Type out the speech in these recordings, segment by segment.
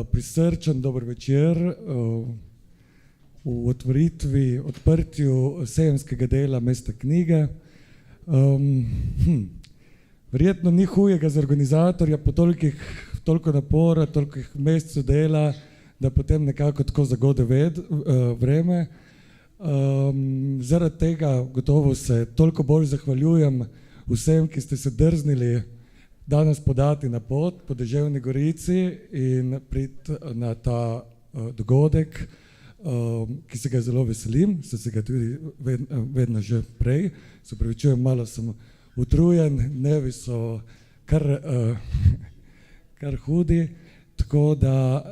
Prisrčen dober večer v odprtju sejemskega dela Mesta knjige. Verjetno ni hujega za organizatorja po toliko napora, tolikih mesecev dela, da potem nekako tako zagode vreme. Zaradi tega gotovo se toliko bolj zahvaljujem vsem, ki ste se drznili danes podati na pot po deževni Gorici in priti na ta dogodek, ki se ga zelo veselim, se ga tudi vedno že prej. Se opravičujem, malo sem utrujen, dnevi so kar hudi. Tako da,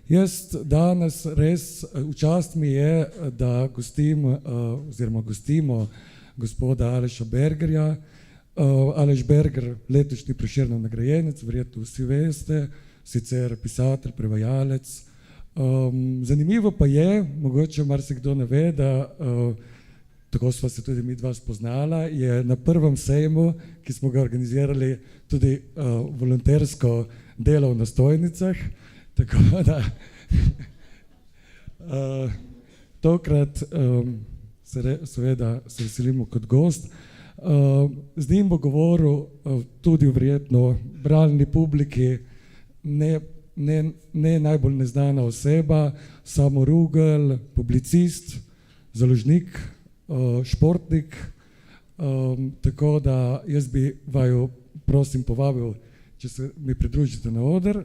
jaz danes res v čast mi je, da gostimo gospoda Aleša Bergerja. Aleš Berger, letošnji Prešernov nagrajenec, verjetno vsi veste, sicer pisatelj, prevajalec. Zanimivo pa je, mogoče marsikdo ne ve, da tako sva se tudi mi dva spoznala, je na prvem sejmu, ki smo ga organizirali, tudi volontersko delo v Nastojnicah, tako da tokrat seveda se veselimo kot gost. Z njim bo govoril tudi verjetno bralni publiki ne najbolj neznana oseba, Samo Rugel, publicist, založnik, športnik, tako da jaz bi vaju prosim povabil, če se mi pridružite na oder.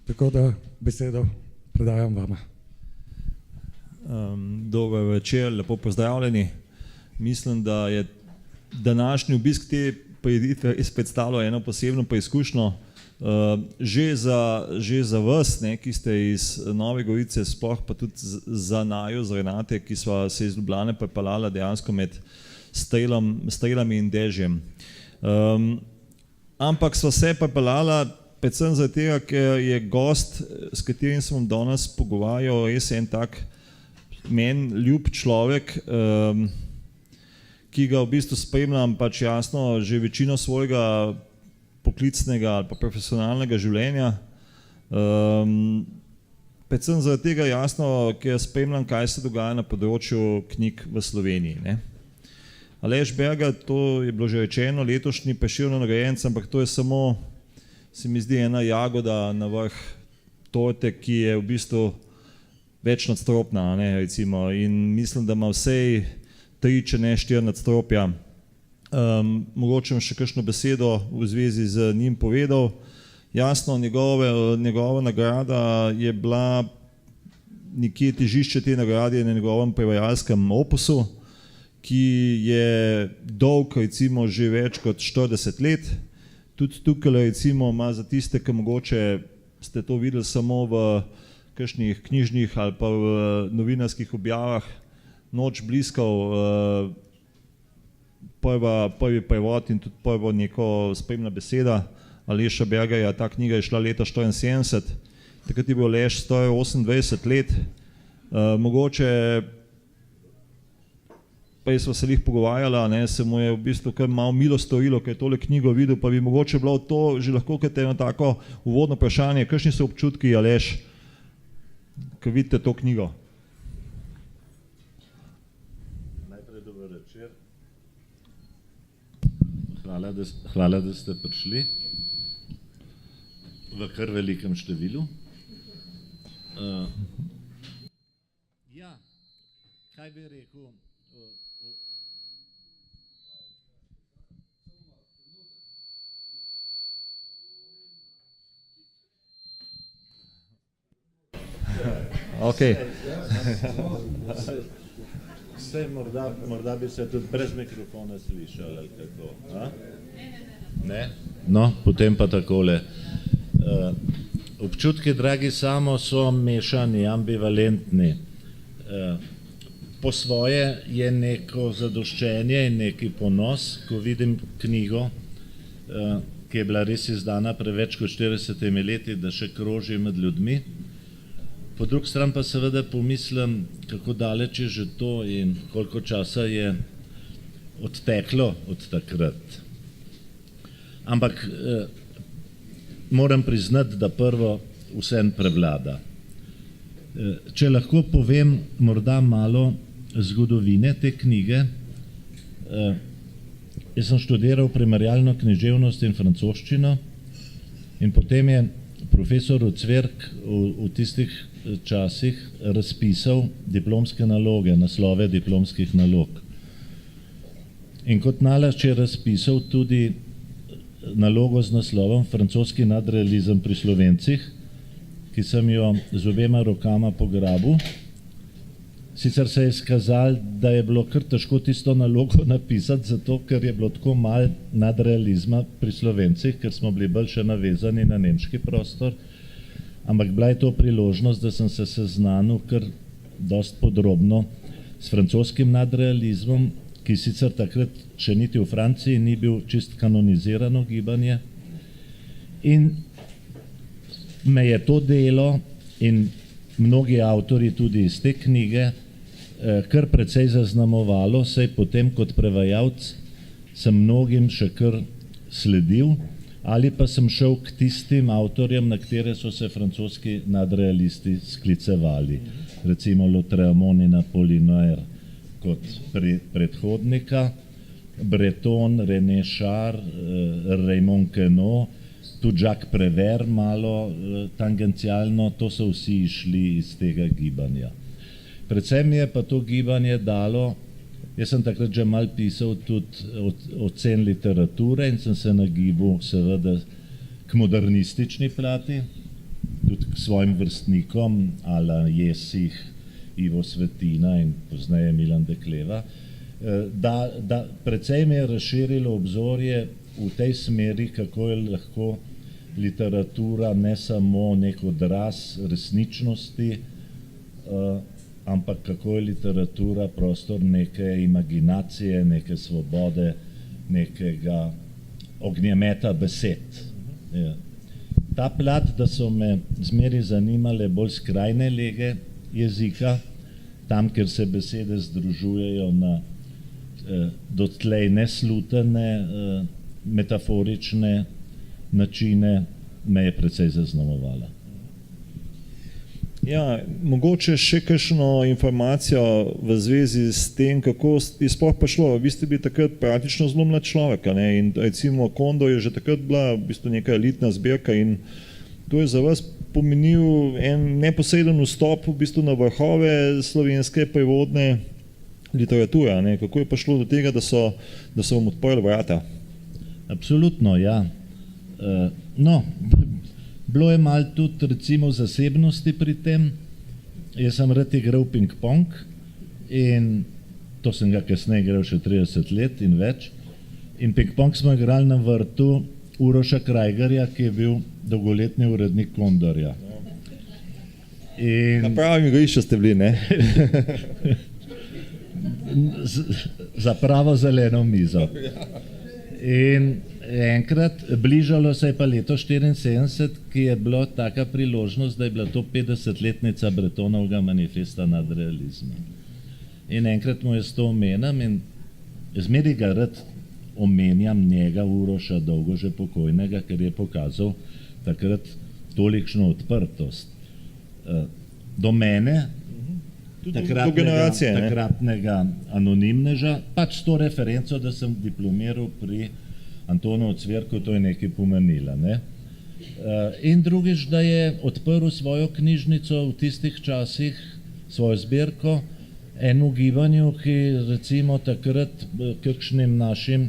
Tako da besedo predajam vama. Dober večer, lepo pozdravljeni. Mislim, da je današnji obisk te prireditve predstavljal eno posebno preizkušnjo. Že za vas, ki ste iz Nove Gorice, sploh pa tudi za naju, z Renate, ki sva se iz Ljubljane pripeljala dejansko med strelami in dežjem. Ampak sva se pripeljala predvsem zaradi tega, ker je gost, s katerim sem danes pogovarjal, res en tak meni ljub človek, ki ga v bistvu spremljam pač jasno že večino svojega poklicnega ali pa profesionalnega življenja. Predvsem zaradi tega jasno, ker spremljam, kaj se dogaja na področju knjig v Sloveniji. Aleš Berger, to je bilo že rečeno, letošnji Prešernov nagrajenec, ampak to je samo, se mi zdi, ena jagoda na vrh torte, ki je v bistvu večnadstropna, recimo, in mislim, da ima vsej 3, če ne 4 nadstropja. Mogoče bom še kakšno besedo v zvezi z njim povedal. Jasno, njegova nagrada je bila, nekje težišče te nagrade na njegovem prevajalskem opusu, ki je dolg recimo že več kot 40 let. Tudi tukaj recimo ima za tiste, ki mogoče ste to videli samo v kakšnih knjižnih ali pa v novinarskih objavah, Noč bliskov, prvi prevod in tudi prvo neko spremna beseda Aleša Bergerja. Ta knjiga je šla leta 1974, takrat je bil Aleš 128 let. Mogoče prej sva se lih pogovarjala, se mu je v bistvu kar malo milo storilo, ker je tole knjigo videl, pa bi mogoče bilo to že lahko kot eno tako uvodno vprašanje. Kakšni so občutki, Aleš, ko vidite to knjigo? Najprej dober večer. Hvala, da ste prišli v kar velikem številu. Ja, kaj bi rekel? Okay. Morda bi se tudi brez mikrofona slišali, ali kako? Ne? No, potem pa takole. Občutki, dragi Samo, so mešani, ambivalentni. Po svoje je neko zadoščenje in neki ponos, ko vidim knjigo. ki je bila res izdana pred več kot 40 leti, da še kroži med ljudmi. Po drugi strani pa seveda pomislim, kako daleč je že to in koliko časa je odteklo od takrat. Ampak moram priznati, da prvo vseeno prevlada. Če lahko povem morda malo zgodovine te knjige, jaz sem študiral primerjalno književnost in francoščino in potem je profesor Ucvirk v tistih časih razpisal diplomske naloge, naslove diplomskih nalog. In kot nalašč je razpisal tudi nalogo z naslovom Francoski nadrealizem pri Slovencih, ki sem jo z obema rokama pograbil. Sicer se je izkazalo, da je bilo kar težko tisto nalogo napisati, zato ker je bilo tako malo nadrealizma pri Slovencih, ker smo bili bolj še navezani na nemški prostor. Ampak bila je to priložnost, da sem se seznanil kar dost podrobno s francoskim nadrealizmom, ki sicer takrat še niti v Franciji ni bil čist kanonizirano gibanje. In me je to delo in mnogi avtori tudi iz te knjige kar precej zaznamovalo, saj potem kot prevajalec sem mnogim še kar sledil, ali pa sem šel k tistim avtorjem, na katere so se francoski nadrealisti sklicevali. Recimo Lautréamont in Apollinaire kot predhodnika, Breton, René Char, Raymond Queneau, tudi Jacques Prévert malo tangencialno, to so vsi išli iz tega gibanja. Predvsem je pa to gibanje dalo, jaz sem takrat že malo pisal tudi ocen literature in sem se nagibal seveda k modernistični plati, tudi k svojim vrstnikom, ala Jesih, Ivo Svetina in pozneje Milan Dekleva. Predvsej me je razširilo obzorje v tej smeri, kako je lahko literatura ne samo nek odraz resničnosti, ampak kako je literatura prostor neke imaginacije, neke svobode, nekega ognjemeta besed. Ta plat, da so me zmeri zanimale bolj skrajne lege jezika, tam, kjer se besede združujejo na dotlej neslutene metaforične načine, me je precej zaznamovala. Ja, mogoče še kakšno informacijo v zvezi s tem, kako je sploh prišlo. Vi ste bili takrat praktično zelo mlad človek, ne? In recimo Kondo je že takrat bila v bistvu neka elitna zbirka in to je za vas pomenil en neposreden vstop v bistvu na vrhove slovenske prevodne literature, ne? Kako je prišlo do tega, da so vam odprli vrata? Absolutno, ja. Bilo je malo tudi recimo zasebnosti pri tem. Jaz sem rad igral ping-pong in to sem ga kasneje igral še 30 let in več. In ping-pong smo igrali na vrtu Uroša Krajgerja, ki je bil dolgoletni urednik Kondorja. Na pravem igrišču ste bili, ne? Za pravo zeleno mizo. In enkrat, bližalo se je pa leto 1974, ki je bila taka priložnost, da je bila to 50-letnica Bretonovega manifesta nadrealizma. In enkrat mu jaz to omenjam in zmeri ga rad omenjam njega, Uroša, dolgo že pokojnega, ker je pokazal takrat tolikšno odprtost. Do mene, takratnega anonimneža, pač s to referenco, da sem diplomiral pri Antonu Ucvirku, to je nekaj pomenila. Ne? In drugič, da je odprl svojo knjižnico v tistih časih, svojo zbirko, eno gibanju, ki recimo takrat kakšnim našim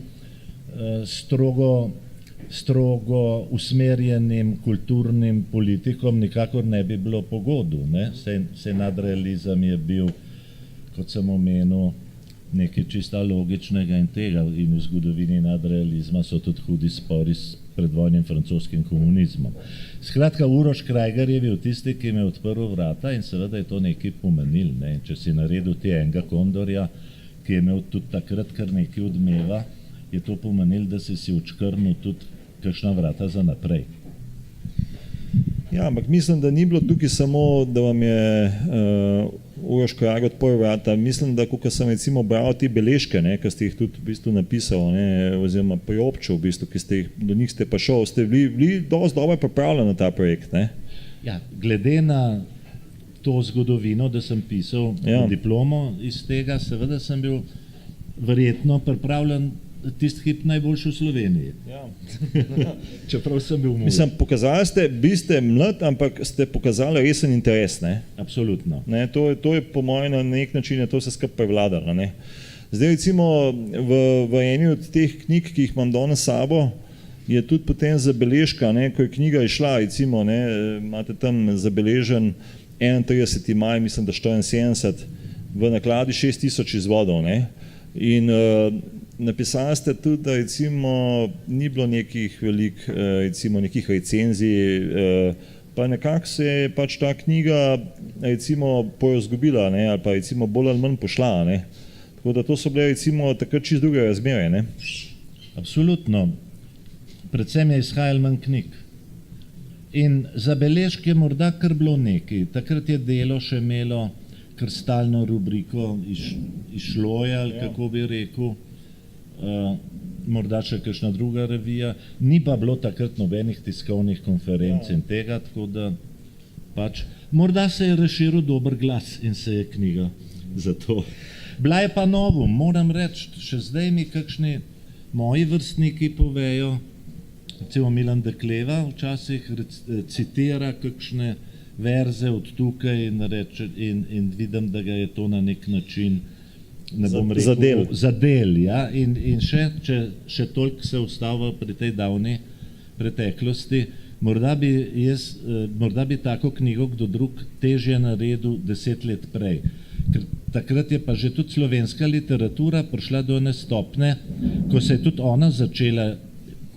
strogo usmerjenim kulturnim politikom nikakor ne bi bilo pogodu. Saj nadrealizem je bil, kot sem omenil, nekaj čista logičnega in tega in v zgodovini nadrealizma so tudi hudi spori s predvojnim francoskim komunizmom. Skratka, Uroš Krajger je bil tisti, ki mi je odprl vrata in seveda je to nekaj pomenil. Ne? Če si naredil enega Kondorja, ki je imel tudi takrat kar nekaj odmeva, je to pomenil, da si odškrnil tudi kakšna vrata za naprej. Ja, ampak mislim, da ni bilo tukaj samo, da vam je Uroš Krajger odprl vrata. Mislim, da ko sem recimo bral te beležke, ki ste jih tudi v bistvu napisal, oziroma priobčil, v bistvu, do njih ste pa šel, ste bili dosti dobro pripravljeni na ta projekt. Ne? Ja, glede na to zgodovino, da sem pisal diplomo iz tega, seveda sem bil verjetno pripravljen tisti hip najboljši v Sloveniji. Ja. Čeprav sem bil mlad. Mislim, pokazali ste, biste mlad, ampak ste pokazali resen interes. Ne? Absolutno. Ne, to je po mojem na nek način, to se skupaj prevladalo. Ne? Zdaj recimo v eni od teh knjig, ki jih imam danes s sabo, je tudi potem zabeležka, ko je knjiga išla, recimo, imate tam zabeležen 31. maj, mislim, da 74, v nakladi 6000 izvodov. Ne? In napisali ste tudi, da recimo ni bilo nekih nekih recenzij, pa nekako se je pač ta knjiga recimo porazgubila, ali pa recimo bolj ali manj pošla. Ne? Tako da to so bile recimo takrat čisto druge razmere. Ne? Absolutno. Predvsem je izhajalo manj knjig. In zabeležke morda kar bilo nekaj. Takrat je Delo še imelo kar stalno rubriko išlo je, ali kako bi rekel, morda še kakšna druga revija. Ni pa bilo takrat nobenih tiskovnih konferenc in tega, tako da pač morda se je razširil dober glas in se je knjiga zato. Bila je pa novo, moram reči, še zdaj mi kakšni moji vrstniki povejo, recimo Milan Dekleva včasih citira kakšne verze od tukaj in vidim, da ga je to na nek način zadel. Ja? In še toliko se ustavil pri tej davni preteklosti, morda bi tako knjigo kdo drug težje naredil 10 let prej. Ker takrat je pa že tudi slovenska literatura prišla do ene stopnje, ko se je tudi ona začela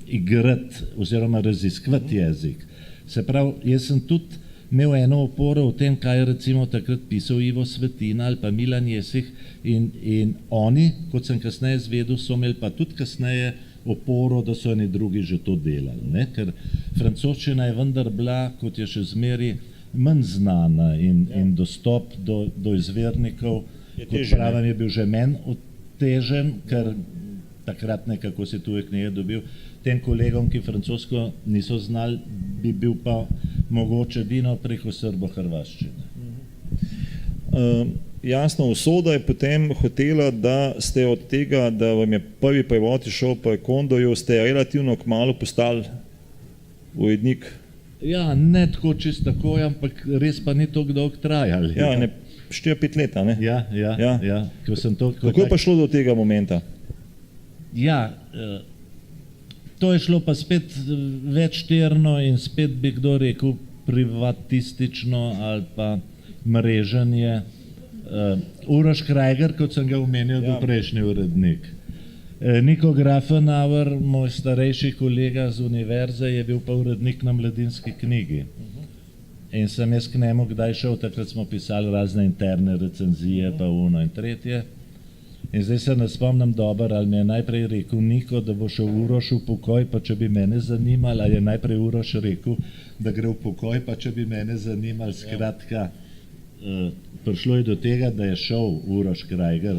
igrati oziroma raziskovati jezik. Se pravi, jaz sem tudi imel eno oporo o tem, kaj je recimo takrat pisal Ivo Svetina ali pa Milan Jesih in oni, kot sem kasneje izvedel, so imeli pa tudi kasneje oporo, da so eni drugi že to delali. Ne? Ker francoščina je vendar bila, kot je še zmeri, manj znana in dostop do izvirnikov, kot pravim, je bil že meni otežen, ker takrat nekako si tuje knjige dobil. Tem kolegom, ki francosko niso znali, bi bil pa mogoče edino preko srbo-hrvaščine. Jasno, usoda je potem hotela, da ste od tega, da vam je prvi prevod išel po Kondoju, ste relativno kmalu postali urednik. Ja, ne tako čisto tako, ampak res pa ni toliko dolgo trajalo. Ja, 4-5 let, ne? Ja. Kako je pa šlo do tega momenta? Ja, to je šlo pa spet večtirno in spet bi kdo rekel privatistično ali pa mreženje. Uroš Krajger, kot sem ga omenil, bil prejšnji urednik. Niko Grafenauer, moj starejši kolega z univerze, je bil pa urednik na Mladinski knjigi. In sem jaz k njemu kdaj šel, takrat smo pisali razne interne recenzije, pa uno in tretje. In zdaj se ne spomnim dobro, ali mi je najprej rekel Niko, da bo šel Uroš v pokoj, pa če bi mene zanimali, ali je najprej Uroš rekel, da gre v pokoj, pa če bi mene zanimali. Skratka, prišlo je do tega, da je šel Uroš Krajger,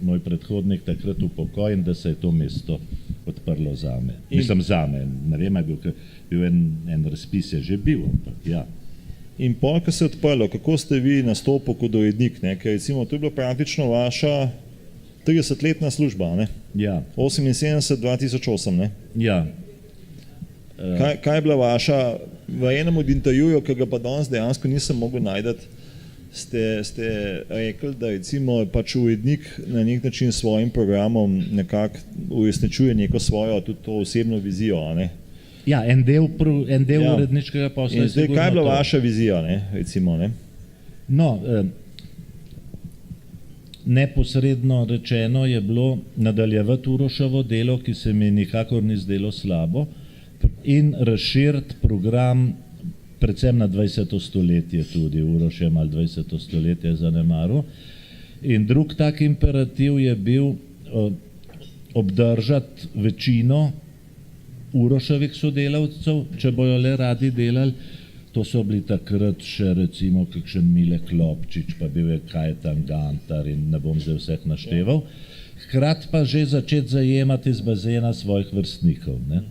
moj predhodnik, takrat v pokoj in da se je to mesto odprlo zame. Mislim zame, ne vem, je bil en razpis, je že bil, ampak ja. In pol, ko se je odprlo, kako ste vi nastopili kot urednik? Ker recimo, to je bila praktično vaša 30-letna služba, ne? Ja. 78-2008, ne? Ja. Kaj je bila vaša, v enem od intervjujev, ki ga pa danes dejansko nisem mogel najdeti, ste rekli, da recimo pač urednik na nek način s svojim programom nekako uresničuje neko svojo tudi to osebno vizijo, a ne? Ja, en del uredniškega posla. Zdaj, kaj je bila vaša vizija, ne, recimo? Ne? No, neposredno rečeno je bilo nadaljevati Uroševo delo, ki se mi nikakor ni zdelo slabo, in razširiti program predvsem na 20. stoletje tudi. Uroš je malo 20. stoletje zanemaril. In drug tak imperativ je bil obdržati večino Uroševih sodelavcev, če bojo le radi delali. To so bili takrat še recimo kakšen Mile Klopčič, pa bil je Kajetan Gantar in ne bom zdaj vseh našteval. Hkrati pa že začeti zajemati iz bazena svojih vrstnikov. Ne?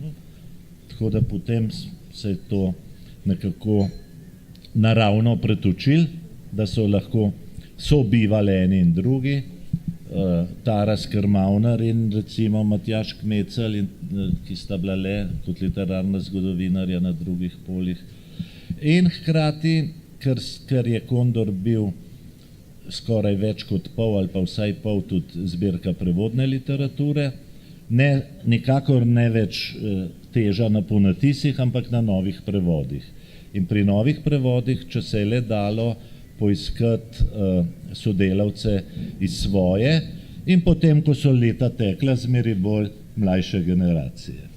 Tako da potem se je to nekako naravno pretočil, da so lahko sobivali eni in drugi. Taras Krmavnar in recimo Matjaž Kmecel, ki sta bila le kot literarna zgodovinarja na drugih poljih. In hkrati, ker je Kondor bil skoraj več kot pol ali pa vsaj pol tudi zbirka prevodne literature, nikakor ne več teža na ponatisih, ampak na novih prevodih. In pri novih prevodih, če se je le dalo poiskati sodelavce iz svoje in potem, ko so leta tekla, zmeri bolj mlajše generacije.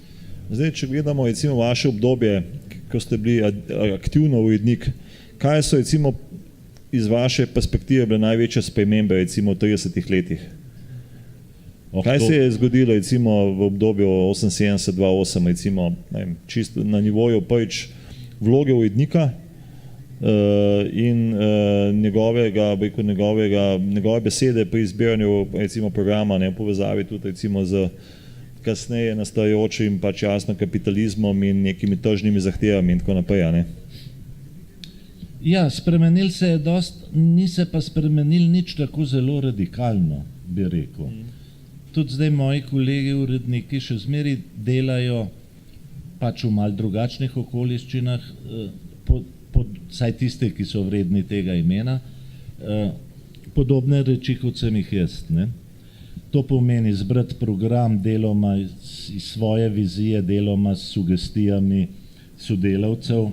Zdaj, če gledamo recimo vaše obdobje, ko ste bili aktivno urednik, kaj so recimo iz vaše perspektive bile največje spremembe recimo v 30 letih? Kaj se je zgodilo recimo v obdobju 78-2008, recimo čisto na nivoju prvič vloge urednika in njegove besede pri izbiranju recimo programa, ne, v povezavi tudi recimo z kasneje nastajajočim pač jasno kapitalizmom in nekimi tržnimi zahtevami in tako naprej, ne? Ja, spremenil se je dost, ni se pa spremenil nič tako zelo radikalno, bi rekel. Tudi zdaj moji kolegi uredniki še zmeri delajo pač v malo drugačnih okoliščinah, saj tiste, ki so vredni tega imena, podobne reči, kot sem jih jaz. Ne? To pomeni zbrati program deloma iz svoje vizije, deloma s sugestijami sodelavcev.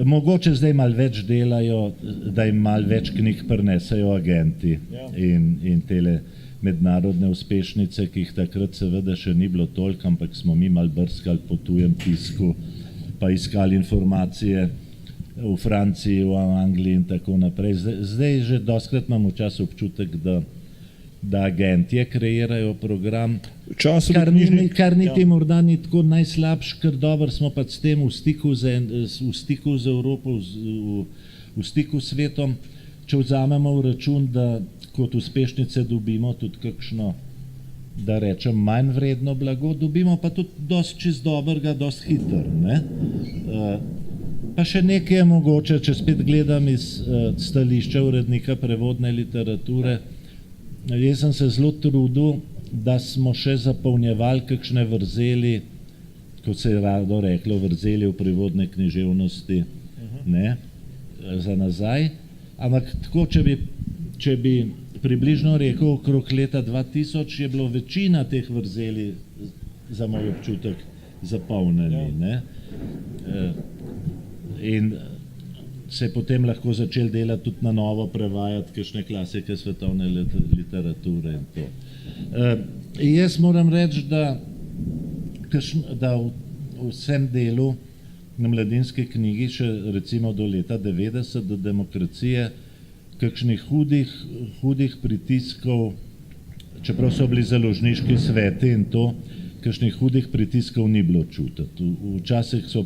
Mogoče zdaj malo več delajo, da jim malo več knjig prinesejo agenti in tele mednarodne uspešnice, ki jih takrat seveda še ni bilo toliko, ampak smo mi malo brskali po tujem tisku, pa iskali informacije v Franciji, v Angliji in tako naprej. Zdaj že dostkrat imam včasih občutek, da agentje kreirajo program, kar niti morda ni tako najslabš, ker dobro smo pa s tem v stiku z Evropo, v stiku s svetom. Če vzamemo v račun, da kot uspešnice dobimo tudi kakšno, da rečem, manj vredno blago, dobimo pa tudi dosti čist dobrega, dosti hitro. Pa še nekaj je mogoče, če spet gledam iz stališča urednika prevodne literature. Jaz sem se zelo trudil, da smo še zapolnjevali kakšne vrzeli, kot se je rado reklo, vrzeli v prevodne književnosti, ne, za nazaj. Ampak tako, če bi približno rekel, okrog leta 2000 je bilo večina teh vrzeli, za moj občutek, zapolnjeni. Ne? In se je potem lahko začel delati tudi na novo, prevajati kakšne klasike svetovne literature in to. Jaz moram reči, da v vsem delu na Mladinski knjigi še recimo do leta 90, do demokracije, kakšnih hudih pritiskov, čeprav so bili založniški sveti in to, kakšnih hudih pritiskov ni bilo čutiti. Včasih so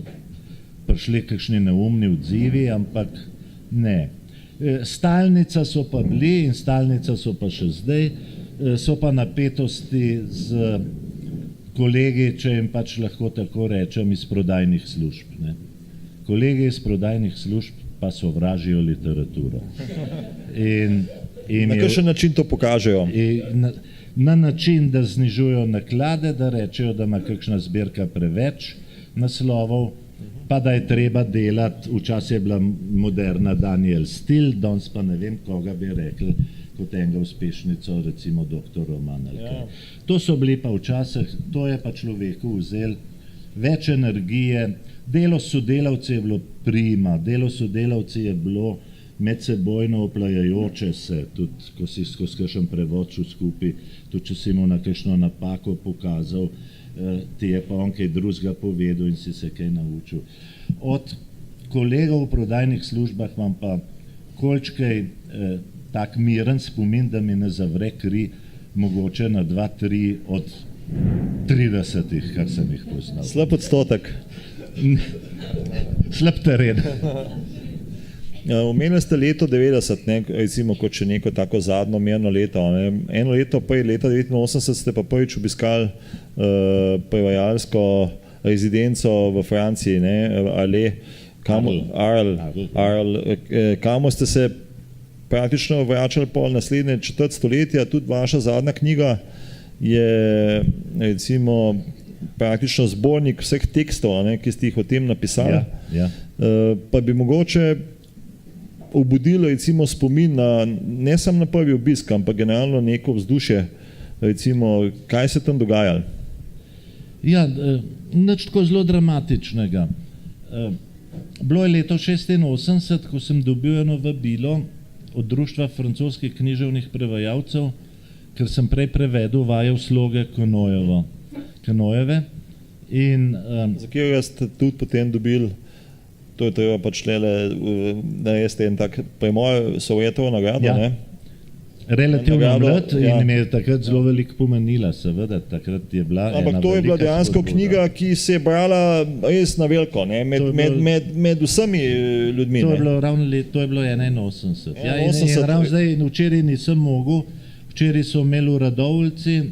prišli kakšni neumni odzivi, ampak ne. Stalnica so pa bili in stalnica so pa še zdaj, so pa napetosti z kolegi, če jim pač lahko tako rečem, iz prodajnih služb. Ne. Kolegi iz prodajnih služb pa sovražijo literaturo. Na kakšen način to pokažejo? Na način, da znižujo naklade, da rečejo, da ima kakšna zbirka preveč naslovov, pa da je treba delati, včasih je bila moderna Daniel Stil, danes pa ne vem, koga bi rekli kot enega uspešnico, recimo doktor Roman ali kaj. To so bili pa včasih, to je pa človeku vzel več energije, delo s sodelavci je bilo prima, delo s sodelavci je bilo medsebojno oplajajoče se, tudi ko si skozi kakšen prevod šel skupaj, tudi če si mu na kakšno napako pokazal, ti je pa on kaj drugega povedal in si se kaj naučil. Od kolegov v prodajnih službah imam pa kolikškaj tak miren spomin, da mi ne zavre kri, mogoče na 2-3 od 30, kar sem jih poznal. Slab odstotek. Slab teren. Omenili ste leto 90, ne, recimo kot še neko tako zadnjo mirno leto. Ne. Eno leto, leta 89 ste pa prvič obiskali prevajalsko rezidenco v Franciji, ne, kamor ste se praktično vračali pol naslednje četrt stoletja. Tudi vaša zadnja knjiga je recimo praktično zbornik vseh tekstov, ne, ki ste jih o tem napisali. Pa bi mogoče obudilo recimo spomin na, ne samo na prvi obisk, ampak generalno neko vzdušje, recimo, kaj se tam dogajalo? Ja, nič tako zelo dramatičnega. Bilo je leto 86, ko sem dobil eno vabilo od Društva francoskih književnih prevajalcev, ker sem prej prevedel vaje v sloge Kanojeve. Za katerega ste tudi potem dobili, to je treba pač da jeste en tak premoj Sovjetovo nagrado, ja. Ne? Relativno mlad in mi je takrat zelo veliko pomenila, seveda, takrat je bila ampak to je bila dejansko knjiga, ki se je brala res na veliko, ne? Med vsemi ljudmi. To je bilo ravno to je bilo 81. Ja, in ravno zdaj, včeraj nisem mogel, včeraj so imeli v Radovljici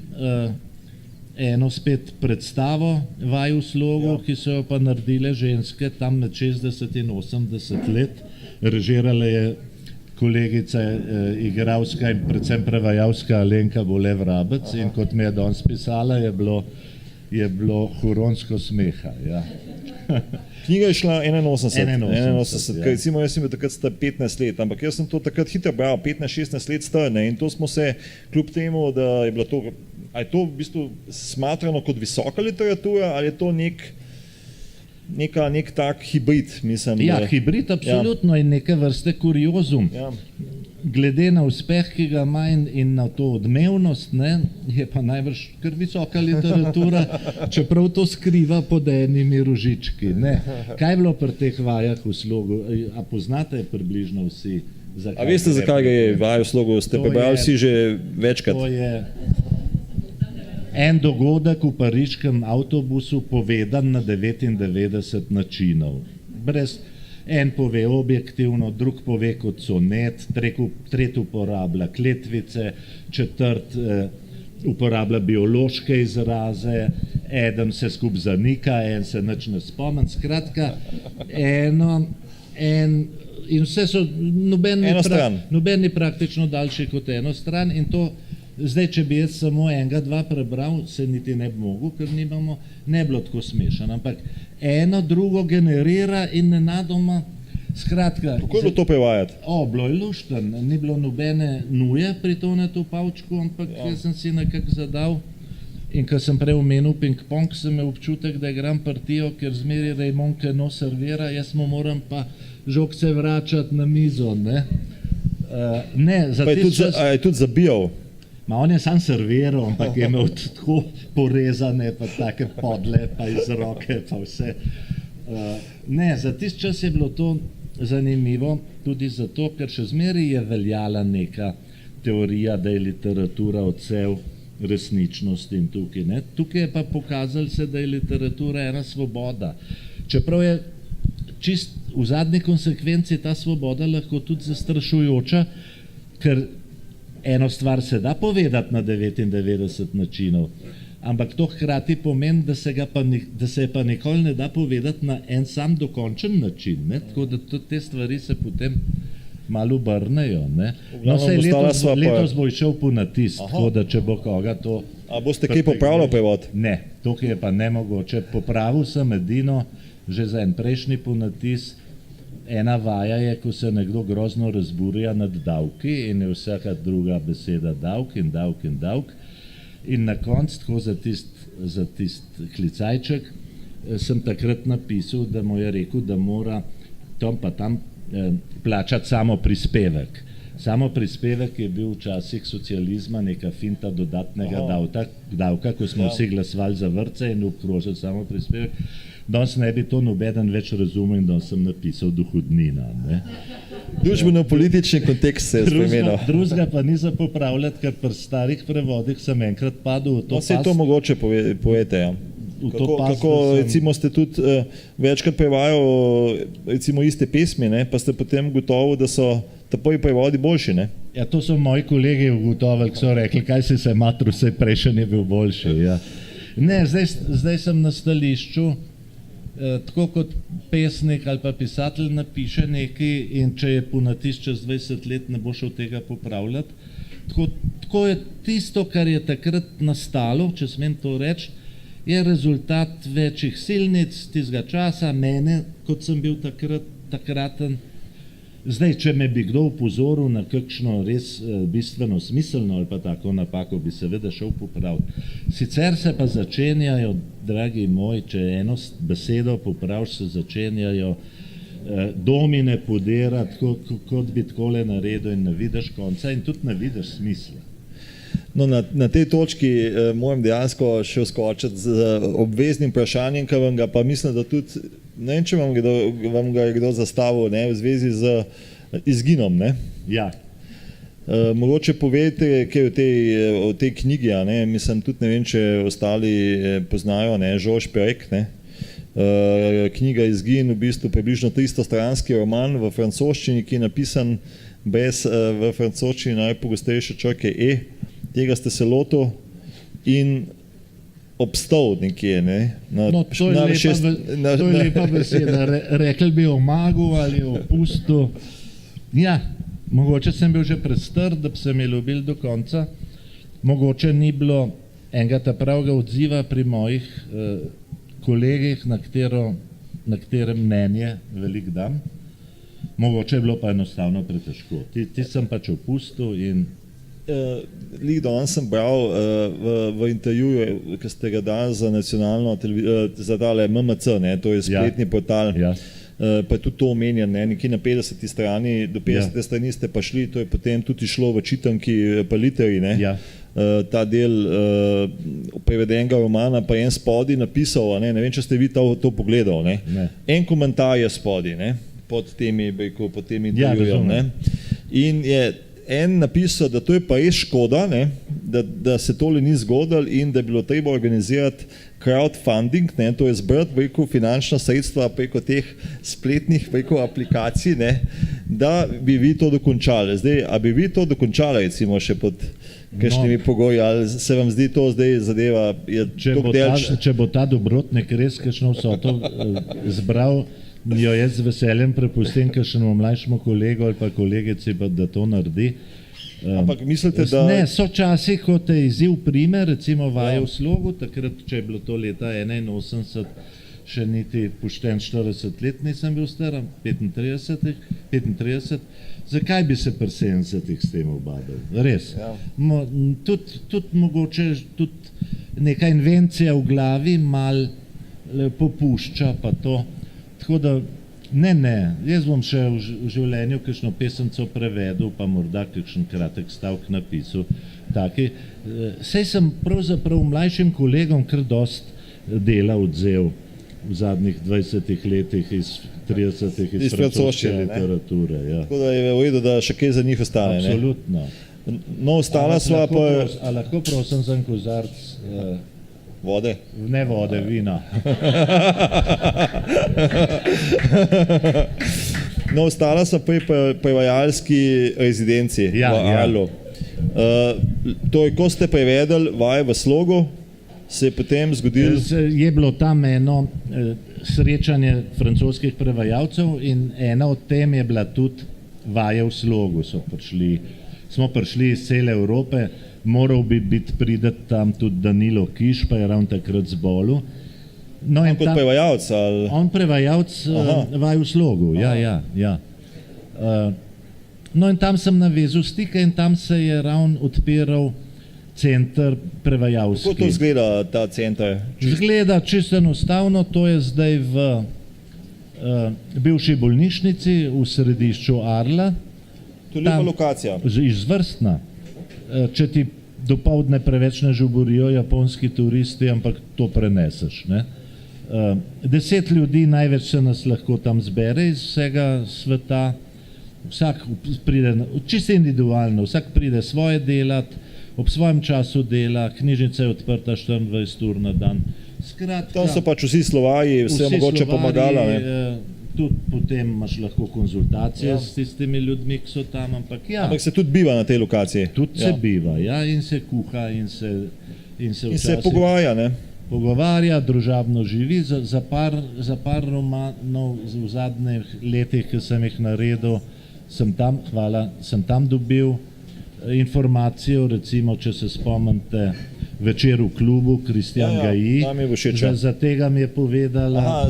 eno spet predstavo vaj v slogu, ki so jo pa naredile ženske tam med 60 in 80 let. Režirala je kolegica igralska in predvsem prevajalska Alenka Bolev-Rabec in kot mi je danes pisala, je bilo huronsko smeha. Ja. Knjiga je šla 81. Ja. Recimo, jaz sem bil takrat star 15 let, ampak jaz sem to takrat hitro bral, 15-16 let star, ne, in to smo se, kljub temu, da je bilo to, a je to v bistvu smatrano kot visoka literatura, ali je to nek tak hibrid, mislim. Ja, hibrid absolutno in neke vrste kuriozum. Ja. Glede na uspeh, ki ga ima in na to odmevnost, ne, je pa najbrž kar visoka literatura, čeprav to skriva pod enimi rožički. Ne. Kaj je bilo pri teh vajah v slogu? A poznate približno vsi? A veste, zakaj ga je vaj v slogu? Ste prebrali vsi že večkrat? To je en dogodek v pariškem avtobusu povedan na 99 načinov. En pove objektivno, drug pove kot sonet, tretji uporablja kletvice, četrt uporablja biološke izraze, eden se skup zanika, en se nič ne spomni. Skratka, in vse so, noben ni praktično daljši kot eno stran in to zdaj, če bi jaz samo enega, dva prebral, se niti ne bi mogel, ker ne bilo tako smešen, ampak eno drugo generira in nenadoma, skratka... Kako je bilo to prevajati? Bilo je lušten, ni bilo nobene nuje pri Tonetu Pavčku, ampak jaz sem si nekako zadal in ko sem prej omenil ping-pong, sem imel občutek, da igram partijo, ker zmeri Raymond Queneau servira, jaz mu moram pa žogce vračati na mizo, ne? A je tudi zabijal? On je sam serviral, ampak je imel tako porezane, pa take podle, pa iz roke, pa vse. Za tisti čas je bilo to zanimivo, tudi zato, ker še zmeraj je veljala neka teorija, da je literatura odsev resničnosti in tukaj. Ne? Tukaj je pa pokazalo se, da je literatura ena svoboda. Čeprav je čist v zadnji konsekvenci ta svoboda lahko tudi zastrašujoča, ker eno stvar se da povedati na 99 načinov, ampak to hkrati pomeni, da se je pa nikoli ne da povedati na en sam dokončen način. Ne? Tako da te stvari se potem malo obrnejo. Letos bo išel po natisk, tako da če bo koga to... A boste kaj popravljal prevod? Ne, tukaj je pa nemogoče. Popravil sem edino že za en prejšnji ponatis. Ena vaja je, ko se nekdo grozno razburja nad davki in je vsaka druga beseda davk in davk in davk. In na koncu, tako za tist klicajček, sem takrat napisal, da mu je rekel, da mora tam pa tam plačati samo prispevek. Samo prispevek je bil včasih socializma neka finta dodatnega davka, ko smo vsi glasovali za vrtce in obkrožili samo prispevek. Danes ne bi to nobeden več razumel in danes sem napisal dohodnina. Ne? Družbeno-politični kontekst se je spremenil. Drugega pa ni za popravljati, ker pri starih prevodih sem enkrat padel v to No, to mogoče povete, ja. Kako recimo ste tudi večkrat prevajal recimo iste pesmi, ne, pa ste potem gotovo, da so tapoji prevodi boljši, ne? Ja, to so moji kolegi ugotovili, ki so rekli, kaj si se matru, vse prejšnji je bil boljši. Ja. Ne, zdaj sem na stališču, tako kot pesnik ali pa pisatelj napiše nekaj in če je ponatis čez 20 let, ne bo šel tega popravljati. Tako je tisto, kar je takrat nastalo, če smem to reči, je rezultat večjih silnic tistega časa, mene, kot sem bil takraten. Zdaj, če me bi kdo upozoril na kakšno res bistveno smiselno ali pa tako napako, bi seveda šel popraviti. Sicer se pa začenjajo, dragi moj, če eno besedo popraviš, se začenjajo domine podirati, kot bi takole naredil in ne vidiš konca in tudi ne vidiš smisla. No, na tej točki moram dejansko še vskočiti z obveznim vprašanjem, ki vam ga pa mislim, da tudi, ne vem, če vam ga je kdo zastavil, ne, v zvezi z izginom, ne? Ja. Mogoče povejte, kaj o tej knjigi, ne, mislim, tudi ne vem, če ostali poznajo, ne, Georges Perec, ne? Knjiga Izgin, v bistvu približno 300-stranski roman v francoščini, ki je napisan brez v francoščini najpogostejše črke E. Tega ste se lotil in obstal nekje, ne? To je lepa beseda. Rekli bi o magu ali o pustu. Ja, mogoče sem bil že prestar, da bi se mi ljubil do konca. Mogoče ni bilo enega ta pravega odziva pri mojih kolegih, na katerem mnenje velik dam. Mogoče je bilo pa enostavno pretežko. Ti sem pač opustil in danes sem bral v intervjuju, ki ste ga dali za nacionalno televizijo, za tale MMC, ne, to je spletni portal, pa je tudi to omenjen, ne, nekje na 50. strani, do 50. strani ste pa šli, to je potem tudi šlo v čitanki pa literi, ne, ta del prevedenega romana, pa en spodaj napisal, ne vem, če ste vi to pogledal, ne, en komentar je spodaj, ne, pod temi intervjujem, ne, in je en napisal, da to je pa res škoda, ne, da se tole ni zgodilo in da je bilo treba organizirati crowdfunding, ne, to je zbrati finančna sredstva preko teh spletnih aplikacij, ne, da bi vi to dokončali. Zdaj, a bi vi to dokončali, recimo še pod kakšnimi pogoji, ali se vam zdi to zdaj zadeva? Če bo ta dobrotnik res kakšno vsoto zbral, jo jaz z veseljem prepustim kakšnemu mlajšemu kolegu ali pa kolegici, da to naredi. Ampak mislite, da... Ne, so časi, ko te izziv prime, recimo vaje v slogu, takrat, če je bilo to leta 81, še niti pošten 40 let nisem bil star, 35, zakaj bi se pri 70-ih s tem obadal? Res. Tudi mogoče neka invencija v glavi mal popušča pa to. Tako da, ne, jaz bom še v življenju kakšno pesemco prevedel, pa morda kakšen kratek stavek napisal. Sej sem pravzaprav mlajšim kolegom kar dost dela odzel v zadnjih 20 letih iz 30 iz francoske literature. Ja. Tako da je v redu, da še kaj za njih ostane. Absolutno. No, ostala sva pa... A lahko prosim za en kozarc... Vode? Ne vode, vina. No, ostala sem pri prevajalski rezidenci v Arlu. Torej, ko ste prevedli vaje v slogu, se je potem zgodilo... Je bilo tam eno srečanje francoskih prevajalcev in ena od tem je bila tudi vaje v slogu. Smo prišli iz cele Evrope, moral bi biti prideti tam tudi Danilo Kiš, pa je ravno takrat zbolel. On kot prevajalc? On prevajalc vaj v slogu, ja. No in tam sem navezal stike in tam se je ravno odpiral center prevajalski. Kako to izgleda, ta center? Izgleda čisto enostavno, to je zdaj v bivši bolnišnici v središču Arla. To je lepa lokacija. Izvrstna. Če ti dopoldne preveč ne žuborijo japonski turisti, ampak to preneseš. 10 ljudi, največ se nas lahko tam zbere iz vsega sveta. Vsak pride, čisto individualno, vsak pride svoje delati, ob svojem času dela, knjižnica je odprta 24 ur na dan. Skratka, Tam so pač vsi Slovaji, vse mogoče pomagala. Tudi potem imaš lahko konzultacije s tistimi ljudmi, ki so tam, ampak ja. Ampak se tudi biva na tej lokaciji. Tudi se biva, ja, in se kuha, in se se pogovarja, ne? Pogovarja, družabno živi. Za par romanov v zadnjih letih, ki sem jih naredil, sem tam dobil informacijo, recimo, če se spomnite, Večer v klubu, Kristjan Gaji. Za tega mi je povedala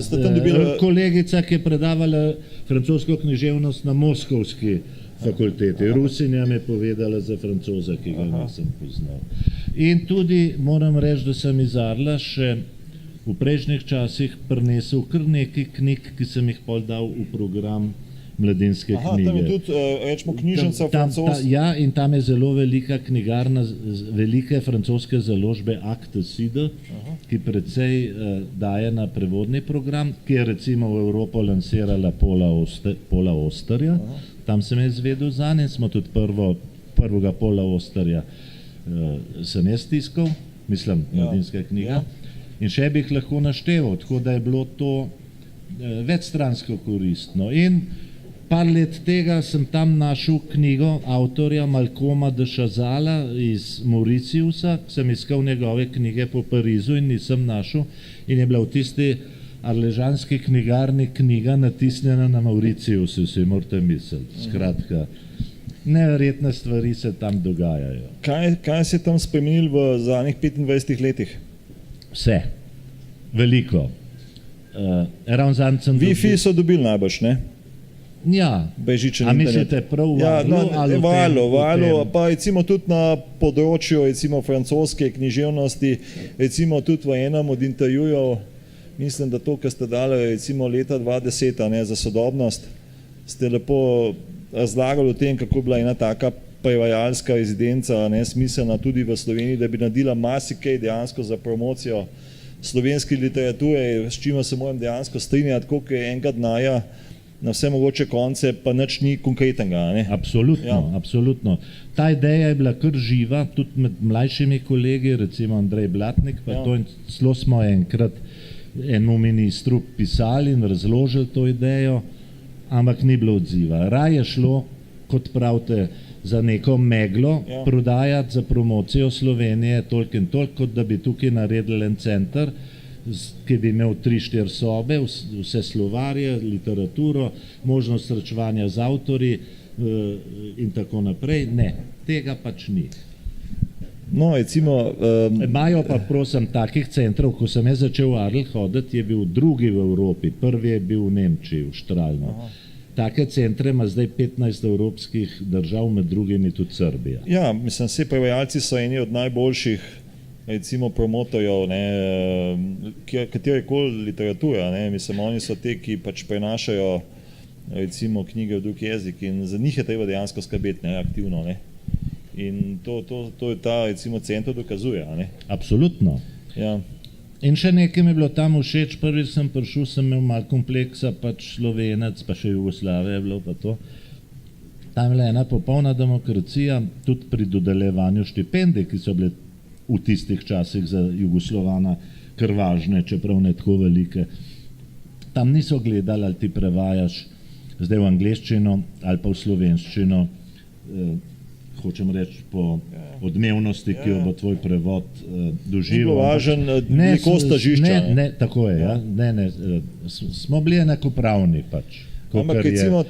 kolegica, ki je predavala francosko književnost na Moskovski fakulteti. Rusinja mi je povedala za Francoza, ki ga nisem poznal. In tudi moram reči, da sem iz Arla še v prejšnjih časih prinesel kar nekaj knjig, ki sem jih pol dal v program mladinske knjige. Tam je tudi, rečemo, knjižnica francoska. Ja, in tam je zelo velika knjigarna, velike francoske založbe Actes Sud, ki precej daje na prevodni program, ki je recimo v Evropo lansirala Pola Osterja. Tam sem jaz izvedel zanj in smo tudi prvega Pola Osterja sem jaz tiskal, mislim, mladinska knjiga. In še bi jih lahko našteval, tako da je bilo to večstransko koristno. In par let tega sem tam našel knjigo avtorja Malcoma de Chazala iz Mauritiusa, sem iskal njegove knjige po Parizu in nisem našel, in je bila v tisti arležanski knjigarni knjiga natisnjena na Mauritiusu, si morate misliti. Skratka, neverjetne stvari se tam dogajajo. Kaj se je tam spremenilo v zadnjih 25 letih? Vse. Veliko. Wi-Fi so dobili najbrž, ne? Ja, a mislite prav v Valu, pa recimo tudi na področju recimo francoske književnosti, recimo tudi v enem od intervjujev, mislim, da to, kar ste dali recimo leta 2010, ne, za sodobnost, ste lepo razlagali o tem, kako bila ena taka prevajalska rezidenca, ne, smiselna tudi v Sloveniji, da bi naredila marsikaj dejansko za promocijo slovenske literature, s čimer se moram dejansko strinjati, koliko je enega denarja na vse mogoče konce, pa nič ni konkretnega. Ne? Absolutno, absolutno. Ta ideja je bila kar živa, tudi med mlajšimi kolegi, recimo Andrej Blatnik, pa to celo smo enkrat enemu ministru pisali in razložili to idejo, ampak ni bilo odziva. Raje šlo, kot pravite, za neko meglo prodajati za promocijo Slovenije toliko in toliko, kot da bi tukaj naredili en center, ki bi imel 3-4 sobe, vse slovarje, literaturo, možnost srečevanja z avtorji in tako naprej. Ne, tega pač ni. No, recimo... Imajo pa, prosim, takih centrov, ko sem jaz začel v Arl hoditi, je bil drugi v Evropi, prvi je bil v Nemčiji, v Štralno. Take centre ima zdaj 15 evropskih držav, med drugimi tudi Srbija. Ja, mislim, vsi prevajalci so eni od najboljših recimo promotorjev, katerekoli literatura, ne, mislim, oni so te, ki pač prenašajo recimo knjige v drug jezik in za njih je treba dejansko skrbeti, ne, aktivno, ne. In to je ta recimo center dokazuje, ne. Absolutno. Ja. In še nekaj mi je bilo tam všeč, prvič sem prišel, sem imel malo kompleksa, pač Slovenec, pa še Jugoslavija je bilo pa to. Tam je bila ena popolna demokracija, tudi pri dodeljevanju štipendij, ki so bile v tistih časih za Jugoslovana kar važne, čeprav ne tako velike. Tam niso gledali, ali ti prevajaš zdaj v angleščino ali pa v slovenščino, hočem reči po odmevnosti, ki jo bo tvoj prevod doživel. Ni bilo važen velikost težišča. Ne, tako je, ja. Smo bili enakopravni pač. Ampak recimo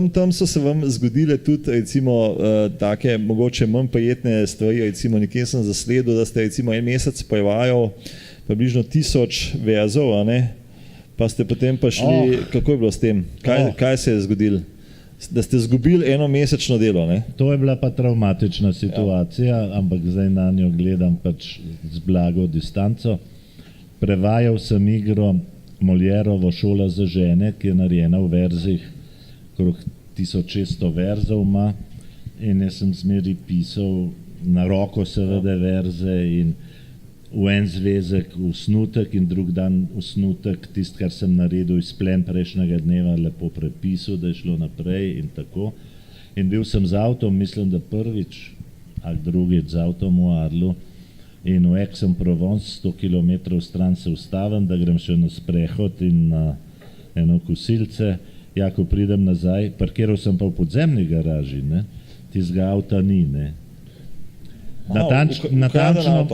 tam so se vam zgodile tudi recimo take mogoče manj prijetne stvari, recimo nekje sem zasledil, da ste recimo en mesec prevajal približno 1000 verzov, a ne? Pa ste potem pa šli, kako je bilo s tem? Kaj se je zgodilo? Da ste izgubili enomesečno delo, ne? To je bila pa travmatična situacija, ampak zdaj na njo gledam pač z blago distanco. Prevajal sem igro Moljerovo Šola za žene, ki je narejena v verzih, okrog 1600 verzov ima, in jaz sem zmeri pisal na roko seveda verze in v en zvezek osnutek in drug dan osnutek, tisto, kar sem naredil izplen prejšnjega dneva, lepo prepisal, da je šlo naprej in tako. In bil sem z avtom, mislim, da prvič ali drugič z avtom v Arlu in v Aix-en-Provence 100 km stran se ustavim, da grem še na sprehod in na eno kosilce. Ja, ko pridem nazaj, parkiral sem pa v podzemni garaži, ne, tistega avta ni, ne.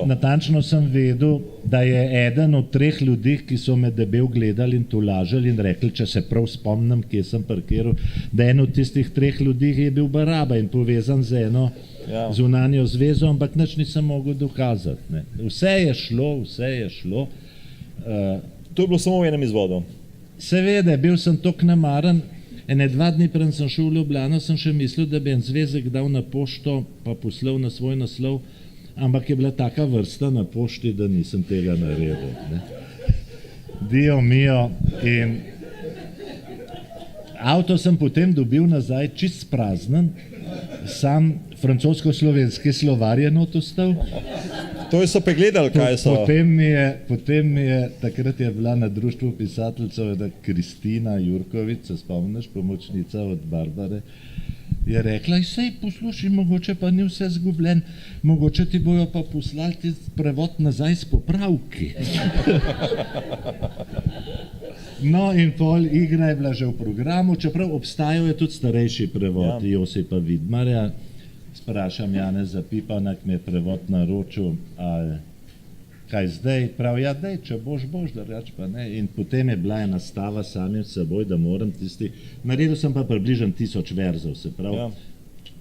Natančno sem vedel, da je eden od 3 ljudi, ki so me debel gledali in tolažili in rekli, če se prav spomnim, kje sem parkiral, da en od tistih 3 ljudi je bil Baraba in povezan z eno zunanjo zvezo, ampak nič nisem mogel dokazati. Ne. Vse je šlo. To je bilo samo v enem izvodu. Seveda, bil sem toliko namaren. Ene 2 dni preden sem šel v Ljubljano, sem še mislil, da bi en zvezek dal na pošto pa poslal na svoj naslov, ampak je bila taka vrsta na pošti, da nisem tega naredil. Ne. Dio mio. In avto sem potem dobil nazaj čist praznen, sam francosko-slovenski slovar je not ostal. To so pregledali, kaj so. Potem mi je, takrat je bila na društvu pisateljcev Kristina Jurkovič, se spomniš, pomočnica od Barbare, je rekla, sej poslušaj, mogoče pa ni vse zgubljen, mogoče ti bojo pa poslali ti prevod nazaj s popravki. No in pol igra je bila že v programu, čeprav obstajal je tudi starejši prevod Josipa Vidmarja. Sprašam Janeza Pipana, ki mi je prevod naročil, ali kaj zdaj, prav, ja dej, če boš, drugače pa ne. In potem je bila ena stava samim seboj, da moram tisti, naredil sem pa približno 1000 verzov, se pravi,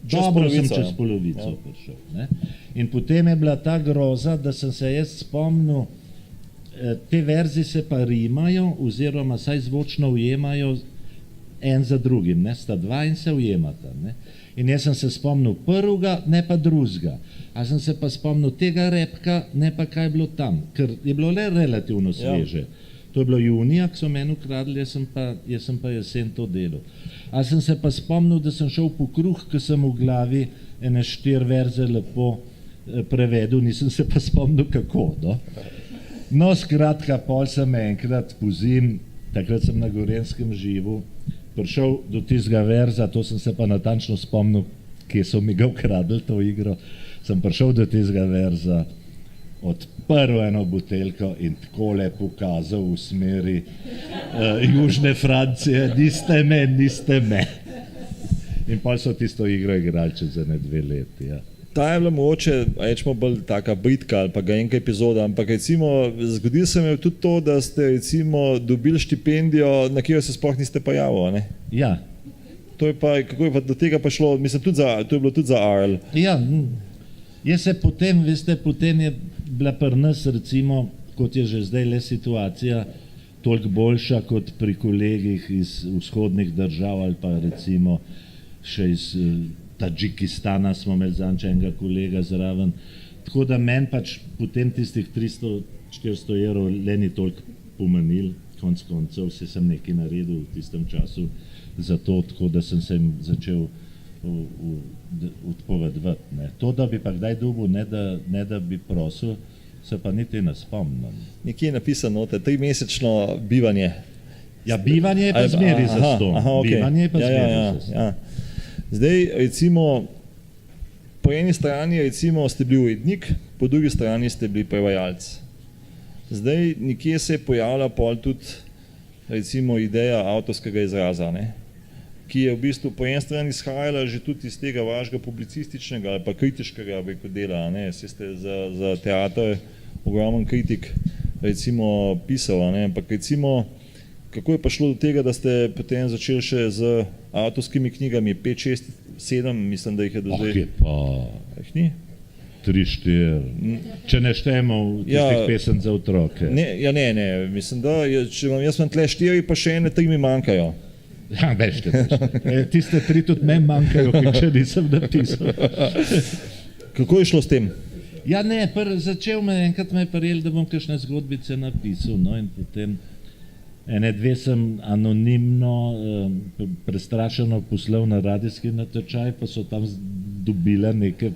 dobro sem čez polovico prišel. Ne? In potem je bila ta groza, da sem se jaz spomnil, te verzi se pa rimajo, oziroma saj zvočno ujemajo en za drugim, ne, sta 2 in se ujemata, ne. In jaz sem se spomnil prvega, ne pa drugega. A sem se pa spomnil tega repka, ne pa kaj je bilo tam, ker je bilo le relativno sveže. To je bilo junija, ko so meni ukradli, jaz sem pa jesen to delal. A sem se pa spomnil, da sem šel po kruh, ko sem v glavi ene 4 verze lepo prevedel, nisem se pa spomnil kako, no. No, skratka, pol sem enkrat pozim, takrat sem na Gorenjskem živel, prišel do tistega verza, to sem se pa natančno spomnil, kje so mi ga ukradli to igro, sem prišel do tistega verza, odprl eno buteljko in takole pokazal v smeri južne Francije, niste me. In pa so tisto igro igrali čez 1-2 leti, ja. Ta je bila mogoče, rečemo, bolj taka britka ali pa ga enka epizoda, ampak recimo, zgodilo se mi je tudi to, da ste recimo dobili štipendijo, na katero se sploh niste pa javili, ne? Ja. To je pa, kako je pa do tega pa šlo, mislim, to je bilo tudi za Arl. Ja, jaz se potem, veste, potem je bila pri nas recimo, kot je že zdaj le situacija, toliko boljša kot pri kolegih iz vzhodnih držav ali pa recimo še iz Tadžikistana smo imeli zanče enega kolega zraven. Tako da meni pač potem tistih 300-400 evrov le ni toliko pomenil, konc koncev si sem nekaj naredil v tistem času za to, tako da sem se jim začel odpovedovati. To, da bi pa kdaj dobil, ne da bi prosil, se pa niti ne spomnim. Nekje je napisano, 3-mesečno bivanje. Ja, bivanje je pa zmeri za ston. Bivanje je pa zmeri za ston. Zdaj, recimo, po eni strani recimo ste bili urednik, po drugi strani ste bili prevajalec. Zdaj, nekje se je pojavila pol tudi recimo ideja avtorskega izraza, ne? Ki je v bistvu po eni strani izhajala že tudi iz tega vašega publicističnega ali pa kritiškega dela, ne? Saj ste za teater ogromen kritik recimo pisal, ne? Ampak recimo, kako je pa šlo do tega, da ste potem začeli še z avtorskimi knjigami, 5, 6, 7, mislim, da jih je do zdaj. Je pa... Jih ni? 3, 4, če ne štejemo tistih pesem za otroke. Ne, mislim, da jaz imam tle 4, pa še ene 3 mi manjkajo. Ja, vešte. Tiste 3 tudi meni manjkajo, ki če nisem napisal. Kako je šlo s tem? Ja, ne, začel enkrat me je prijel, da bom kakšne zgodbice napisal, no, in potem ene 2 sem anonimno, prestrašeno poslal na radijski natečaj, pa so tam dobile neke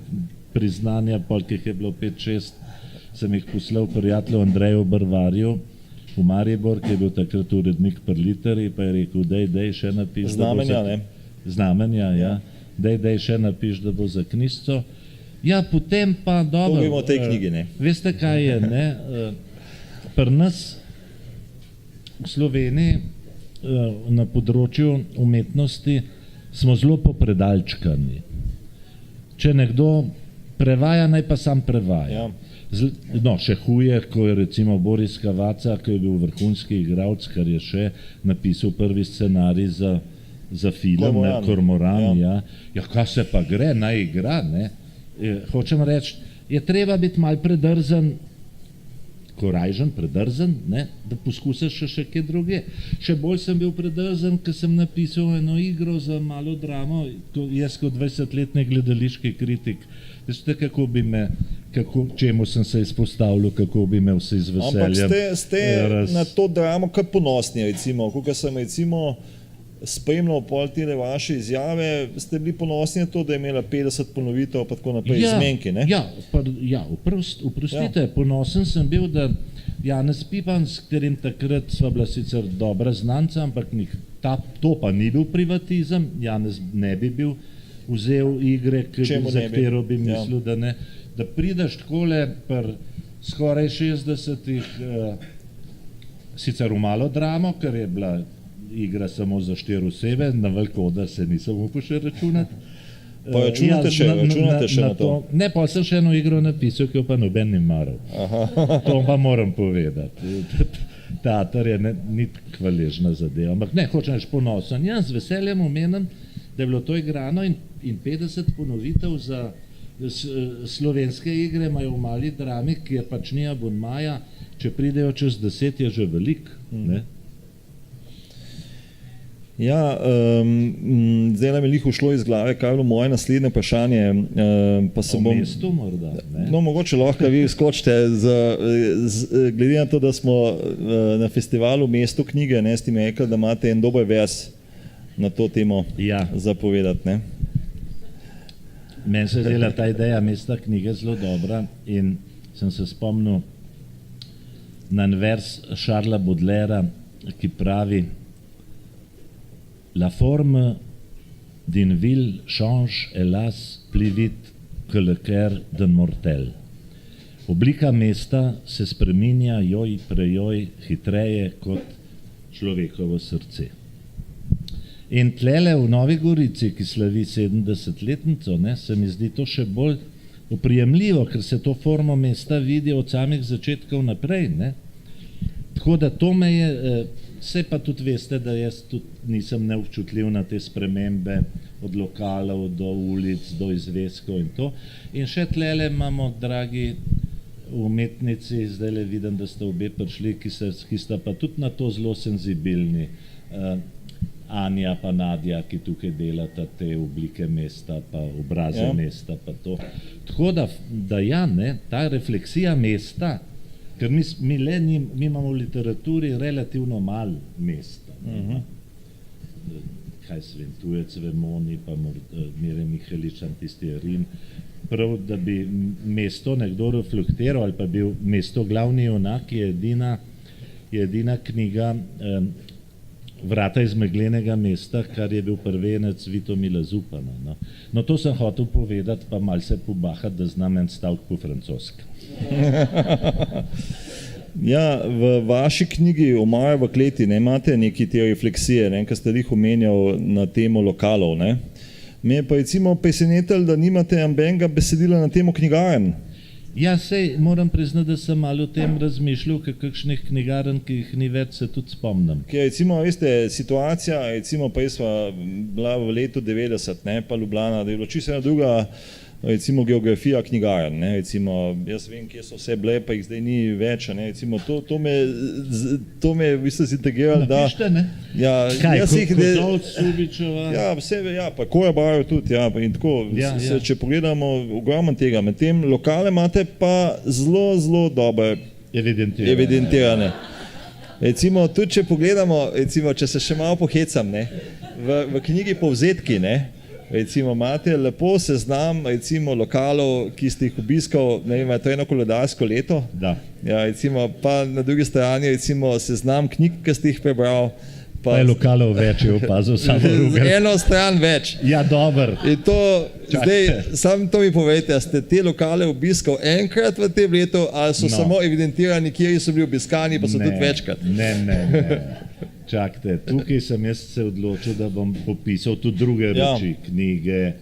priznanja, polkih je bilo 5-6 sem jih poslal prijatelju Andreju Brvarju v Maribor, ki je bil takrat urednik pri Literi, pa je rekel, dej še napiš. Znamenja, ne? Znamenja, ja. Dej še napiš, da bo za knjižico. Ja, potem pa dobro. Govorimo o tej knjigi, ne? Veste, kaj je, ne? Pri nas v Sloveniji na področju umetnosti smo zelo popredalčkani. Če nekdo prevaja, naj pa sam prevaja. No, še huje, ko je recimo Boris Kavaca, ki je bil vrhunski igralec, kar je še napisal prvi scenarij za film, Kormoran. Ja, kaj se pa gre, naj igra, ne? Hočem reči, je treba biti malo predrzen, korajžen, predrzen, ne, da poskusiš še kje druge. Še bolj sem bil predrzen, ker sem napisal eno igro za malo dramo, jaz kot 20-letni gledališki kritik. Veste, kako bi me, čemu sem se izpostavljal, kako bi me vse z veseljem. Ampak ste na to dramo kar ponosni, recimo, kakor sem recimo spremljal pol tile vaše izjave, ste bili ponosni na to, da je imela 50 ponovitev pa tako naprej izmenki, ne? Oprostite, ponosen sem bil, da Janez Pipan, s katerim takrat sva bila sicer dobra znanca, ampak to pa ni bil privatizem, Janez ne bi bil vzel igre, za katero bi mislil, da ne. Da prideš takole pri skoraj 60-ih, sicer v malo dramo, ker je bila igra samo za 4 osebe, na veliko odr se nisem upal še računati. Pa računate še na to? Ne, pa sem še eno igro napisal, ki jo pa noben ni maral. To pa moram povedati. Teater je ni hvaležna zadeva, ampak ne, hočem reči ponosen. Jaz z veseljem omenim, da je bilo to igrano in 50 ponovitev za slovenske igre imajo v mali drami, ki je pač ni abonmaja, če pridejo čez 10 je že velik, ne? Ja, zdaj nam je lih ušlo iz glave, kaj je bilo moje naslednje vprašanje. O mestu morda, ne? No, mogoče lahko vi skočite, glede na to, da smo na festivalu Mesto knjige, ne, ste mi rekli, da imate en dober vers na to temo za povedati, ne? Meni se je zdela ta ideja Mesta knjige zelo dobra in sem se spomnil na en vers Charlesa Baudelairea, ki pravi: La forme d'une ville change, hélas, plus vite que le cœur d'un mortel. Oblika mesta se spreminja joj prejoj hitreje kot človekovo srce. In tlele v Novi Gorici, ki slavi 70-letnico, se mi zdi to še bolj oprijemljivo, ker se to formo mesta vidi od samih začetkov naprej, ne? Tako da to me je, vse pa tudi veste, da jaz tudi nisem neobčutljiv na te spremembe od lokalov do ulic, do izveskov in to. In še tlele imamo, dragi umetnici, zdajle vidim, da ste obe prišli, ki sta pa tudi na to zelo senzibilni. Anja pa Nadja, ki tukaj delata te oblike mesta, pa obraze mesta, pa to. Tako da ja, ne, ta refleksija mesta, ker mi imamo v literaturi relativno malo mesta. Kaj se vem, Tujec, Vemoni, pa Mire Mihelič, tisti Rim. Prav, da bi mesto nekdo reflektiral ali pa bil mesto glavni junak, je edina knjiga Vrata iz meglenega mesta, kar je bil prvenec Vitomila Zupana. No, to sem hotel povedati, pa malo se pobahati, da znam en stavek po francosko. Ja, v vaši knjigi Omaja v kleti imate neke te refleksije, kar ste jih omenjal na temo lokalov. Me je pa recimo presenetilo, da nimate ambenega besedila na temo knjigarn. Ja, sej moram priznati, da sem malo o tem razmišljal, kakšnih knjigarn, ki jih ni več, se tudi spomnim. Ker recimo, veste, situacija, recimo prej sva bila v letu 90, pa Ljubljana, da je bilo čisto ena druga, recimo geografija knjigarn, recimo, jaz vem, kje so vse bile, pa jih zdaj ni več, recimo, to me v bistvu zintegriralo, da... Napište, ne? Ja, kaj, Kozolc, Subičeva? Ja, vse, ja, pa Korabajo tudi, ja, in tako, če pogledamo ogromno tega, med tem lokale imate pa zelo, zelo dobre evidentirane. Recimo, tudi če pogledamo, recimo, če se še malo pohecam, v knjigi Povzetki, Recimo, imate lepo seznam recimo lokalov, ki ste jih obiskal, ne vem, to je eno koledarsko leto. Da. Ja, recimo, pa na drugi strani recimo seznam knjig, ki ste jih prebral. Pa je lokalov več, je opazil samo Rugel. Eno stran več. Ja, dobro. In to, zdaj, sam to mi povejte, ste te lokale obiskal enkrat v tem letu, ali so samo evidentirani, kjer so bili obiskani, pa so tudi večkrat? Ne. Čakajte, tukaj sem jaz se odločil, da bom popisal tudi druge reči, knjige,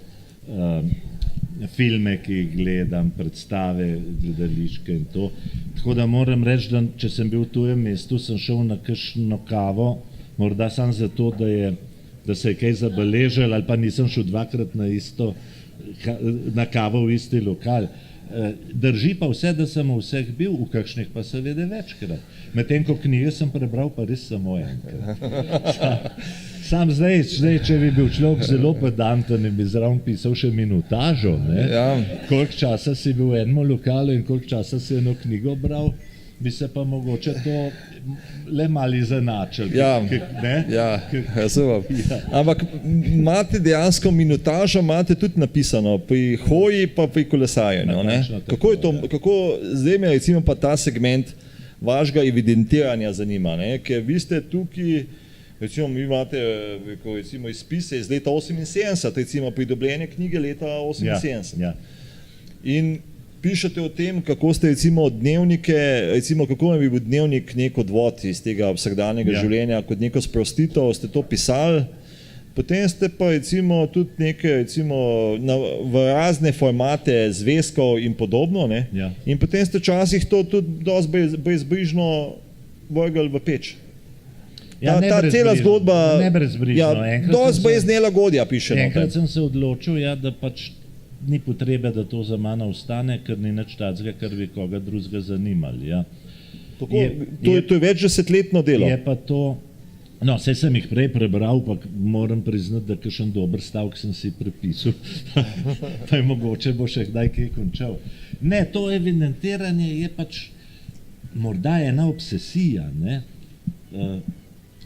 filme, ki jih gledam, predstave, gledališke in to. Tako da moram reči, da če sem bil v tujem mestu, sem šel na kakšno kavo, morda samo zato, da se je kaj zabeležil, ali pa nisem šel dvakrat na kavo v isti lokal. Drži pa vse, da sem v vseh bil, v kakšnih pa seveda večkrat. Medtem ko knjige sem prebral pa res samo enkrat. Sam zdaj, če bi bil človek zelo pedanten in bi zraven pisal še minutažo, koliko časa si bil v enem lokalu in koliko časa si eno knjigo bral, bi se pa mogoče to le malo izenačil. Ampak imate dejansko minutažo, imate tudi napisano pri hoji pa pri kolesarjenju. Kako je to, zdaj me recimo pa ta segment vašega evidentiranja zanima, ker vi ste tukaj, recimo vi imate recimo izpise iz leta 78, recimo pridobljene knjige leta 78. In pišete o tem, kako ste recimo dnevnike, recimo kako vam je bil dnevnik nek odvod iz tega vsakdanjega življenja, kot neko sprostitev, ste to pisali, potem ste pa recimo tudi neke recimo v razne formate zvezkov in podobno, in potem ste včasih to tudi dosti brezbrižno vrgli v peč. Ta cela zgodba, dosti brez nelagodja piše. Enkrat sem se odločil, da pač ni potrebe, da to za mano ostane, ker ni nič takega, kar bi koga drugega zanimali. To je več desetletno delo. Je pa to, saj sem jih prej prebral, pa moram priznati, da kakšen dober stavek sem si prepisal, pa je mogoče bo še kdaj kaj končal. Ne, to evidentiranje je pač morda ena obsesija.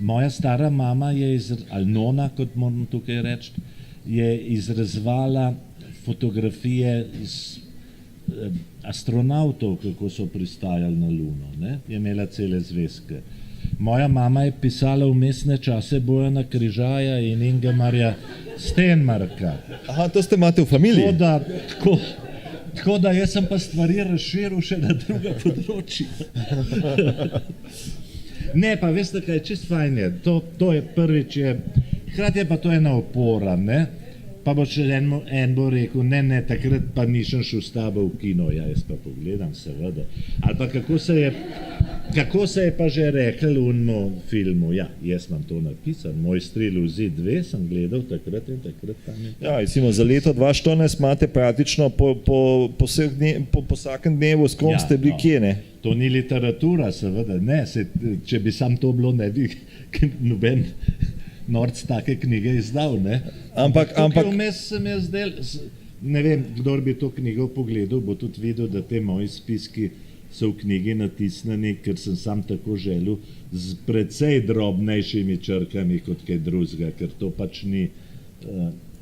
Moja stara mama ali nona, kot moram tukaj reči, je izrezvala fotografije iz astronautov, kako so pristajali na Luno. Je imela cele zvezke. Moja mama je pisala v mestne čase Bojana Križaja in Ingemarja Stenmarka. Aha, to ste imate v familiji? Tako da jaz sem pa stvari razširil še na druga področja. Ne, pa veste kaj, čist fajn je. To je prvič, hkrati je pa to ena opora, pa bo še en bo rekel, ne, takrat pa nisem šel s tabo v kino, jaz pa pogledam, seveda. Ali pa kako se je pa že rekel v unmu filmu, jaz imam to napisan, Moj strel v zid 2 sem gledal takrat in takrat tam je. Recimo za leto 2014 imate praktično po vsakem dnevu, s kom ste bili kje, ne? To ni literatura, seveda, ne, če bi sam to bilo, ne bi noben norc take knjige izdal, ne? Ampak vmes se mi je zdel, ne vem, kdor bi to knjigo pogledal, bo tudi videl, da te moji spiski so v knjigi natisnjeni, ker sem sam tako želel, z precej drobnejšimi črkami kot kaj drugega, ker to pač ni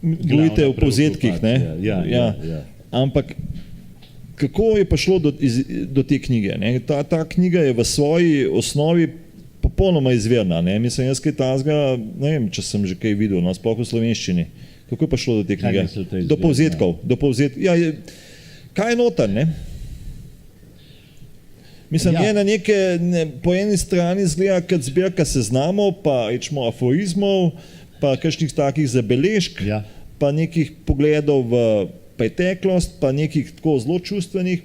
govorite o povzetkih, ne? Ja. Ampak kako je prišlo do te knjige? Ta knjiga je v svoji osnovi popolnoma izvirna. Mislim, jaz kaj tazga, ne vem, če sem že kaj videl, sploh v slovenščini. Kako je prišlo do te knjige? Do povzetkov. Kaj je noter, ne? Mislim, je na neke, po eni strani izgleda kot zbirka seznamov, pa rečemo aforizmov, pa kakšnih takih zabeležk, pa nekih pogledov v preteklost, pa nekih tako zelo čustvenih,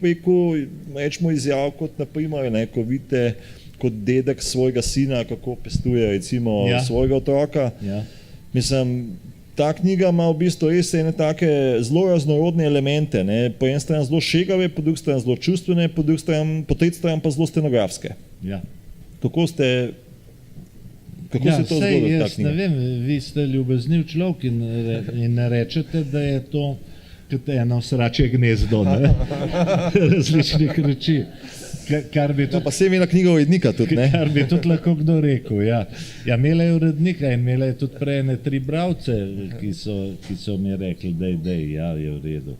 rečemo izjav, kot naprimer, ko vidite kot dedek svojega sina, kako pestuje recimo svojega otroka. Mislim, ta knjiga ima v bistvu res ene take zelo raznorodne elemente, po eni strani zelo šegave, po drugi strani zelo čustvene, po tretji strani pa zelo scenografske. Kako se to zgodilo, ta knjiga? Ne vem, vi ste ljubezniv človek in rečete, da je to kot eno sračje gnezdo, različnih reči. Kar bi No, pa se je imela knjiga urednika tudi, ne? Kar bi tudi lahko kdo rekel, ja. Ja, imela je urednika in imela je tudi prej 3 bralce, ki so mi rekli, dej, ja, je v redu.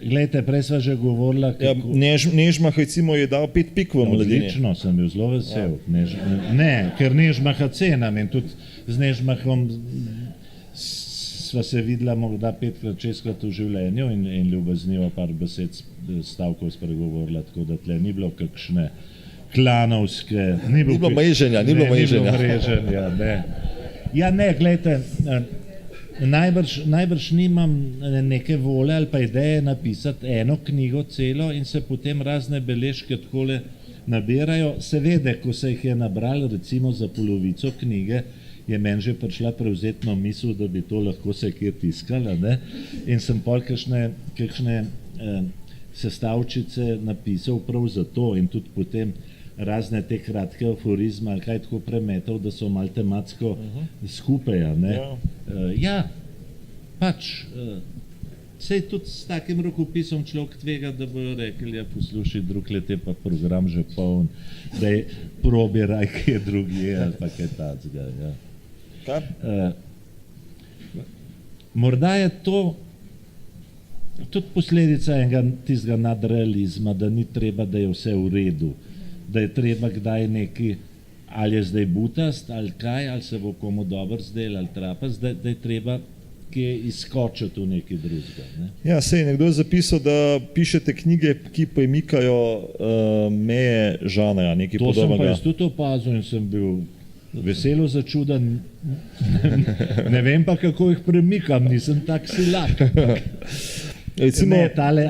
Glejte, prej sva že govorila, kako... Ja, Nežmah recimo je dal 5 pik v Mladini. Odlično, sem bil zelo vesel. Ja. Ne, ker Nežmaha cenam in tudi z Nežmahom sva se videla morda 5-krat, 6-krat v življenju in ljubeznivo par besed stavkov spregovorila, tako da tle ni bilo kakšne klanovske... Ni bilo mreženja. Ni bilo mreženja, ne. Ja, ne, glejte, najbrž nimam neke vole ali pa ideje napisati eno knjigo celo in se potem razne beležke takole nabirajo. Seveda, ko se jih je nabralo recimo za polovico knjige, je meni že prišla prevzetno misel, da bi to lahko se kje tiskala, ne? In sem pol kakšne sestavčice napisal prav za to in tudi potem razne te kratke aforizme ali kaj tako premetal, da so malo tematsko skupaj, ne? Ja, pač, sej tudi s takim rokopisom človek tvega, da bojo rekli, ja, poslušaj, drug let je pa program že poln, da je probiraj kje drugje ali pa kaj tacga, ja. Morda je to tudi posledica enega tistega nadrealizma, da ni treba, da je vse v redu, da je treba kdaj neki, ali je zdaj butast, ali kaj, ali se bo komu dobro zdel, ali trapast, da je treba kje izskočiti v nekaj drugega. Ne? Ja, sej, nekdo je zapisal, da pišete knjige, ki premikajo meje žanra, nekaj podobnega. To sem pa podobnega. jaz tudi opazil in sem bil veselo začuden, ne vem pa, kako jih premikam, nisem tak silak. Recimo... Ne, tale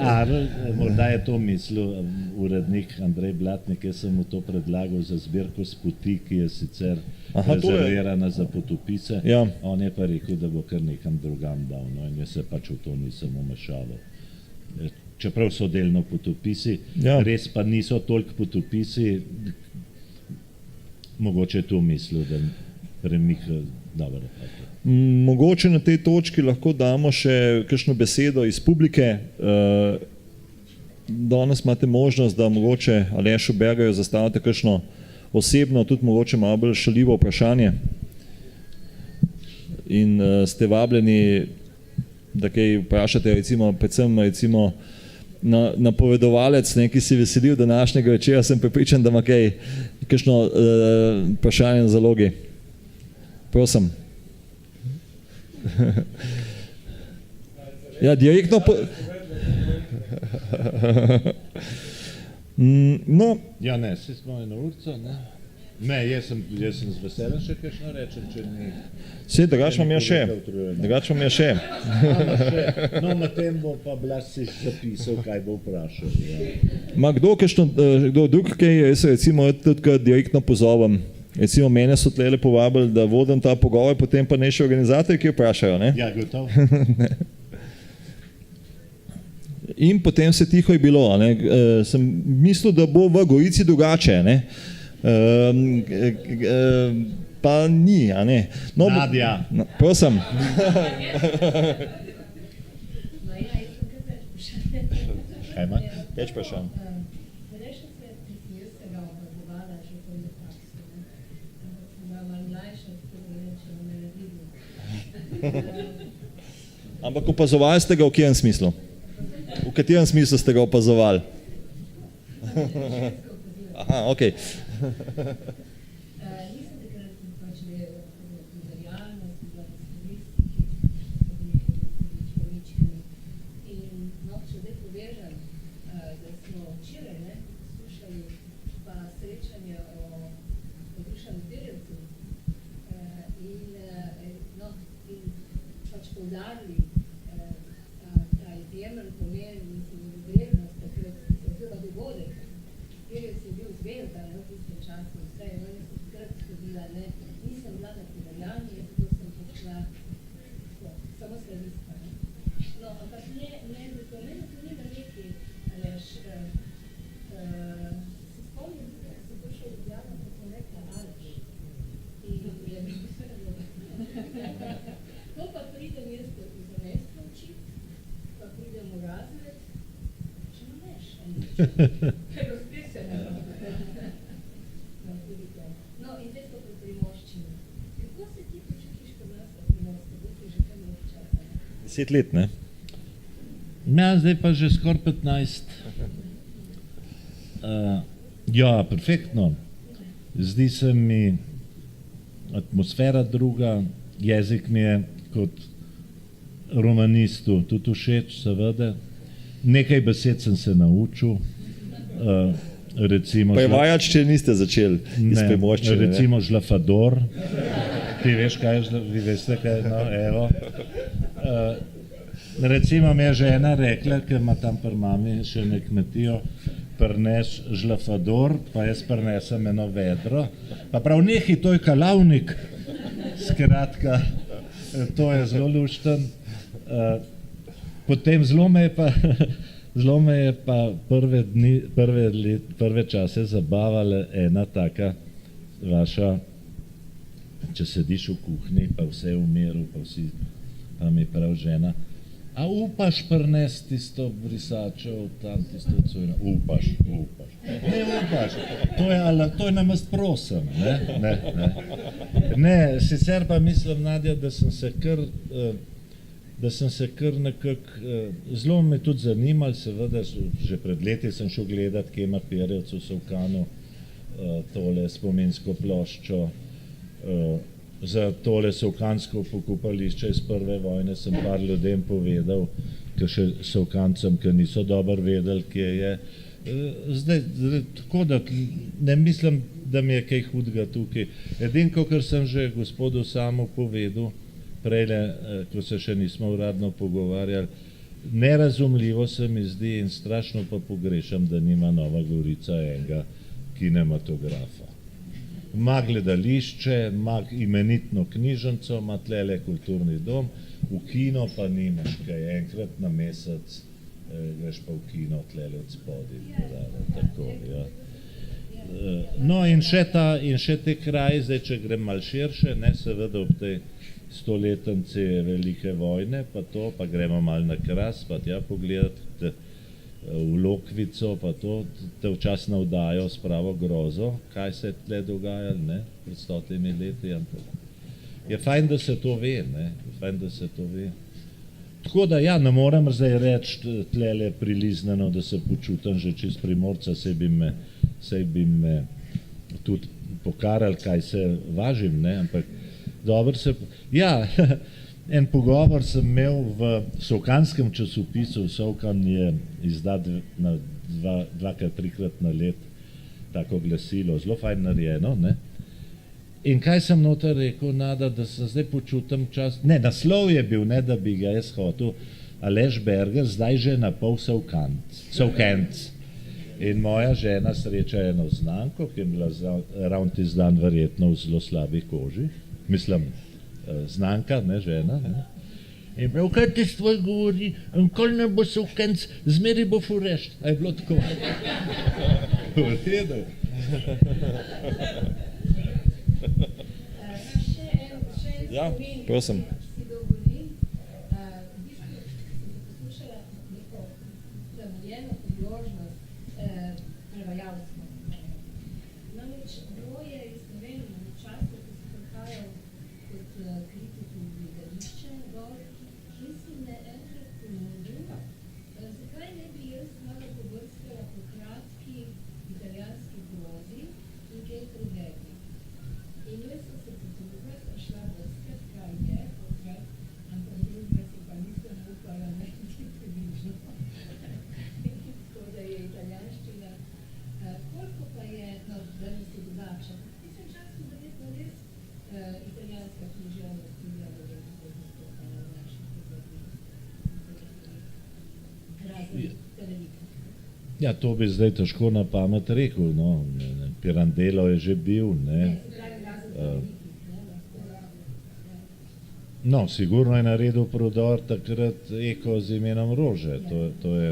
morda je to mislil urednik Andrej Blatnik, jaz sem mu to predlagal za zbirko Spoti, ki je sicer rezervirana za potopise, ja. On je pa rekel, da bo kar nekam drugam dal, no, in jaz se pač v to nisem umešaval. Čeprav so delno potopisi, ja. Res pa niso toliko potopisi, mogoče je to mislil, da premika dobro. Mogoče na tej točki lahko damo še kakšno besedo iz publike. Danes imate možnost, da mogoče Alešu Bergerju zastavite kakšno osebno, tudi mogoče malo bolj šaljivo vprašanje. In ste vabljeni, da kaj vprašate, recimo, predvsem recimo napovedovalec, ki si veselil današnjega večera, sem prepričan, da ima kaj kakšno vprašanje na zalogi. Prosim. Ja, direktno no. Ja, ne, si smo eno urco, ne? Ne, jaz sem z veseljem še kakšno rečem, če ni... Sej, drugač vam je še. No, na tem bo pa Blaž si zapisal, kaj bo vprašal. Ja. Ma kdo drug, kaj jaz recimo tudi direktno pozovem. Recimo, mene so tlele povabili, da vodim ta pogovor, potem pa ne še organizatorji, ki vprašajo, ne? Ja, gotovo. In potem se tiho je bilo, ne? Sem mislil, da bo v Gorici drugače, ne? Pa ni, a ne? No, Nadja. Prosim. Kaj ima? Več vprašanj. Ampak opazovali ste ga v katerem smislu? V katerem smislu ste ga opazovali? Aha, okej. 10 let, ne? Ja, zdaj pa že skoraj 15. Ja, perfektno. Zdi se mi atmosfera druga, jezik mi je kot romanistu tudi všeč, seveda. Nekaj besed sem se naučil, recimo... Prevajač, če niste začeli iz premoščine. Recimo žlafador. Ti veš, kaj je, vi veste, kaj je, no, evo. Recimo mi je žena rekla, ker ima tam pri mami še ne kmetijo, prines žlafador, pa jaz prinesem eno vedro, pa prav nekaj, to je kalavnik. Skratka, to je zelo lušten. Potem zelo me je pa prve čase zabavala ena taka vaša, če sediš v kuhinji, pa vse je v miru, pa mi prav žena, a upaš prinesti tisto brisačo, tam tisto cujno? Upaš. Ne upaš. To je namest prosim, ne. Ne, sicer pa mislim, Nadja, da sem se kar nekako, zelo me tudi zanimalo, seveda, že pred leti sem šel gledat, kje ima Pirjevec v Solkanu tole spominsko ploščo, za tole solkansko pokopališče iz prve vojne sem par ljudem povedal, ker še solkancem, ker niso dobro vedeli, kje je. Zdaj, tako da ne mislim, da mi je kaj hudega tukaj. Edinko, kar sem že gospodu Samu povedal, prejle, ko se še nismo uradno pogovarjali, nerazumljivo se mi zdi in strašno pa pogrešam, da nima Nova Gorica enega kinematografa. Ima gledališče, ima imenitno knjižnico, ima tlele kulturni dom, v kino pa nimaš kaj, enkrat na mesec greš pa v kino tlele od spodaj, tako, ja. No in še te kraji, zdaj če grem malo širše, ne, seveda ob tej stoletnici velike vojne, pa to, pa gremo malo na Kras, pa tja pogledati, v Lokvico, pa to, te včasih navdajo s pravo grozo, kaj se je tle dogajalo, ne, pred 100 leti, ampak je fajn, da se to ve, ne, fajn, da se to ve. Tako da, ja, ne morem zdaj reči tlele prilizneno, da se počutim že čist Primorca, sej bi me tudi pokarali, kaj se važim, ne, ampak dobro se, ja, en pogovor sem imel v solkanskem časopisu, Solkan je izdat dvakrat, trikrat na let tako glasilo, zelo fajn narejeno, ne. In kaj sem noter rekel, Nada, da se zdaj počutim čas, ne, naslov je bil, ne, da bi ga jaz hotel, Aleš Berger, zdaj že na pol Solkanc. In moja žena sreča eno znanko, ki je bila ravno tisti dan verjetno v zelo slabi koži, mislim, znanka, ne žena, ne. In prav, kaj ti stvoj govori, nikoli ne bo Solkanc, zmeri bo furešt, a je bilo tako? V redu. Ja, prosim. Ja, to bi zdaj težko na pamet rekel, no, Pirandello je že bil, ne. No, sigurno je naredil prodor takrat Eko z imenom Rože, to je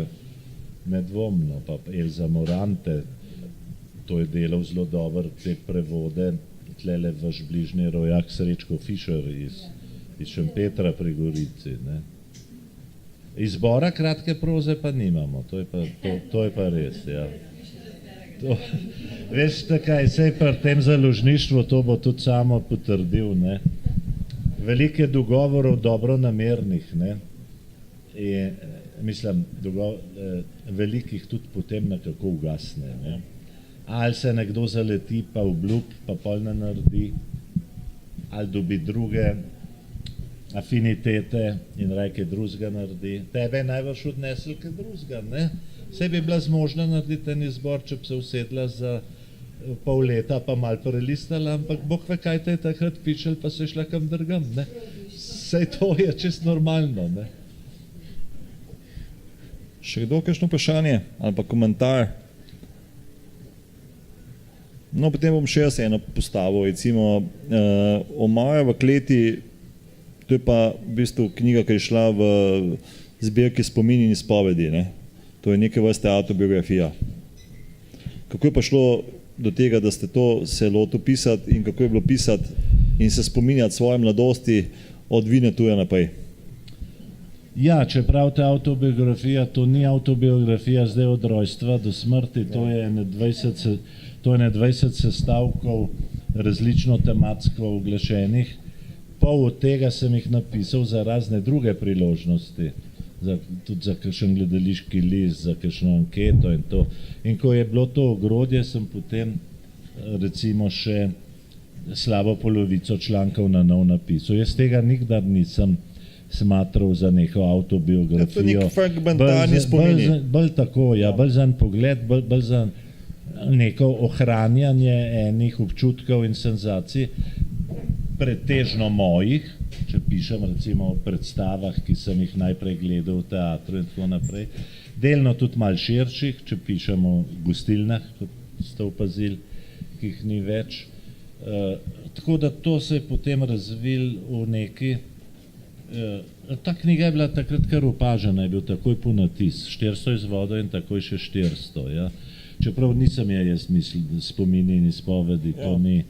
nedvomno, pa Elza Morante, to je delal zelo dobro, te prevode, tlele vaš bližnji rojak Srečko Fišer iz Šempetra pri Gorici, ne. Izbora kratke proze pa nimamo, to je pa res, ja. Veste kaj, sej pri tem založništvu to bo tudi samo potrdil, ne. Veliko je dogovorov dobronamernih, ne. in mislim, velikih tudi potem nekako ugasne. Ne. Ali se nekdo zaleti, pa obljub, pa pol ne naredi, ali dobi druge afinitete in kaj drugega naredi. Tebe je najbrž odnesel kaj drugega, ne? Saj bi bila zmožna narediti en izbor, če bi se usedla za pol leta, pa mal prelistala, ampak bog ve, kaj te je takrat pičel, pa se je šla kam drugam, ne? Saj to je čist normalno, ne? Še kdo kakšno vprašanje ali pa komentar? No, potem bom še jaz eno postavil, recimo Omara v kleti, to je pa v bistvu knjiga, ki je šla v zbirki Spomini in izpovedi, ne? To je neke vrste autobiografija. Kako je pa šlo do tega, da ste to se lotil pisati in kako je bilo pisati in se spominjati svoje mladosti od Vinetuja naprej? Ja, čeprav ta autobiografija, to ni autobiografija zdaj od rojstva do smrti, to je 20 sestavkov različno tematsko uglašenih. Pol od tega sem jih napisal za razne druge priložnosti, tudi za kakšen gledališki list, za kakšno anketo in to. In ko je bilo to ogrodje, sem potem recimo še slabo polovico člankov na nov napisal. Jaz tega nikdar nisem smatral za neko autobiografijo. To je nek fragmentarni spomini. Bolj tako, ja, bolj za en pogled, bolj za neko ohranjanje enih občutkov in senzacij, pretežno mojih, če pišem recimo o predstavah, ki sem jih najprej gledal v teatru in tako naprej, delno tudi malo širših, če pišem o gostilnah, kot ste opazili, ki jih ni več. Tako da to se je potem razvil v neki. Ta knjiga je bila takrat kar opažena, je bil takoj ponatis, 400 izvodov in takoj še 400. Ja. Čeprav nisem jaz mislil, Spomini in izpovedi, to ni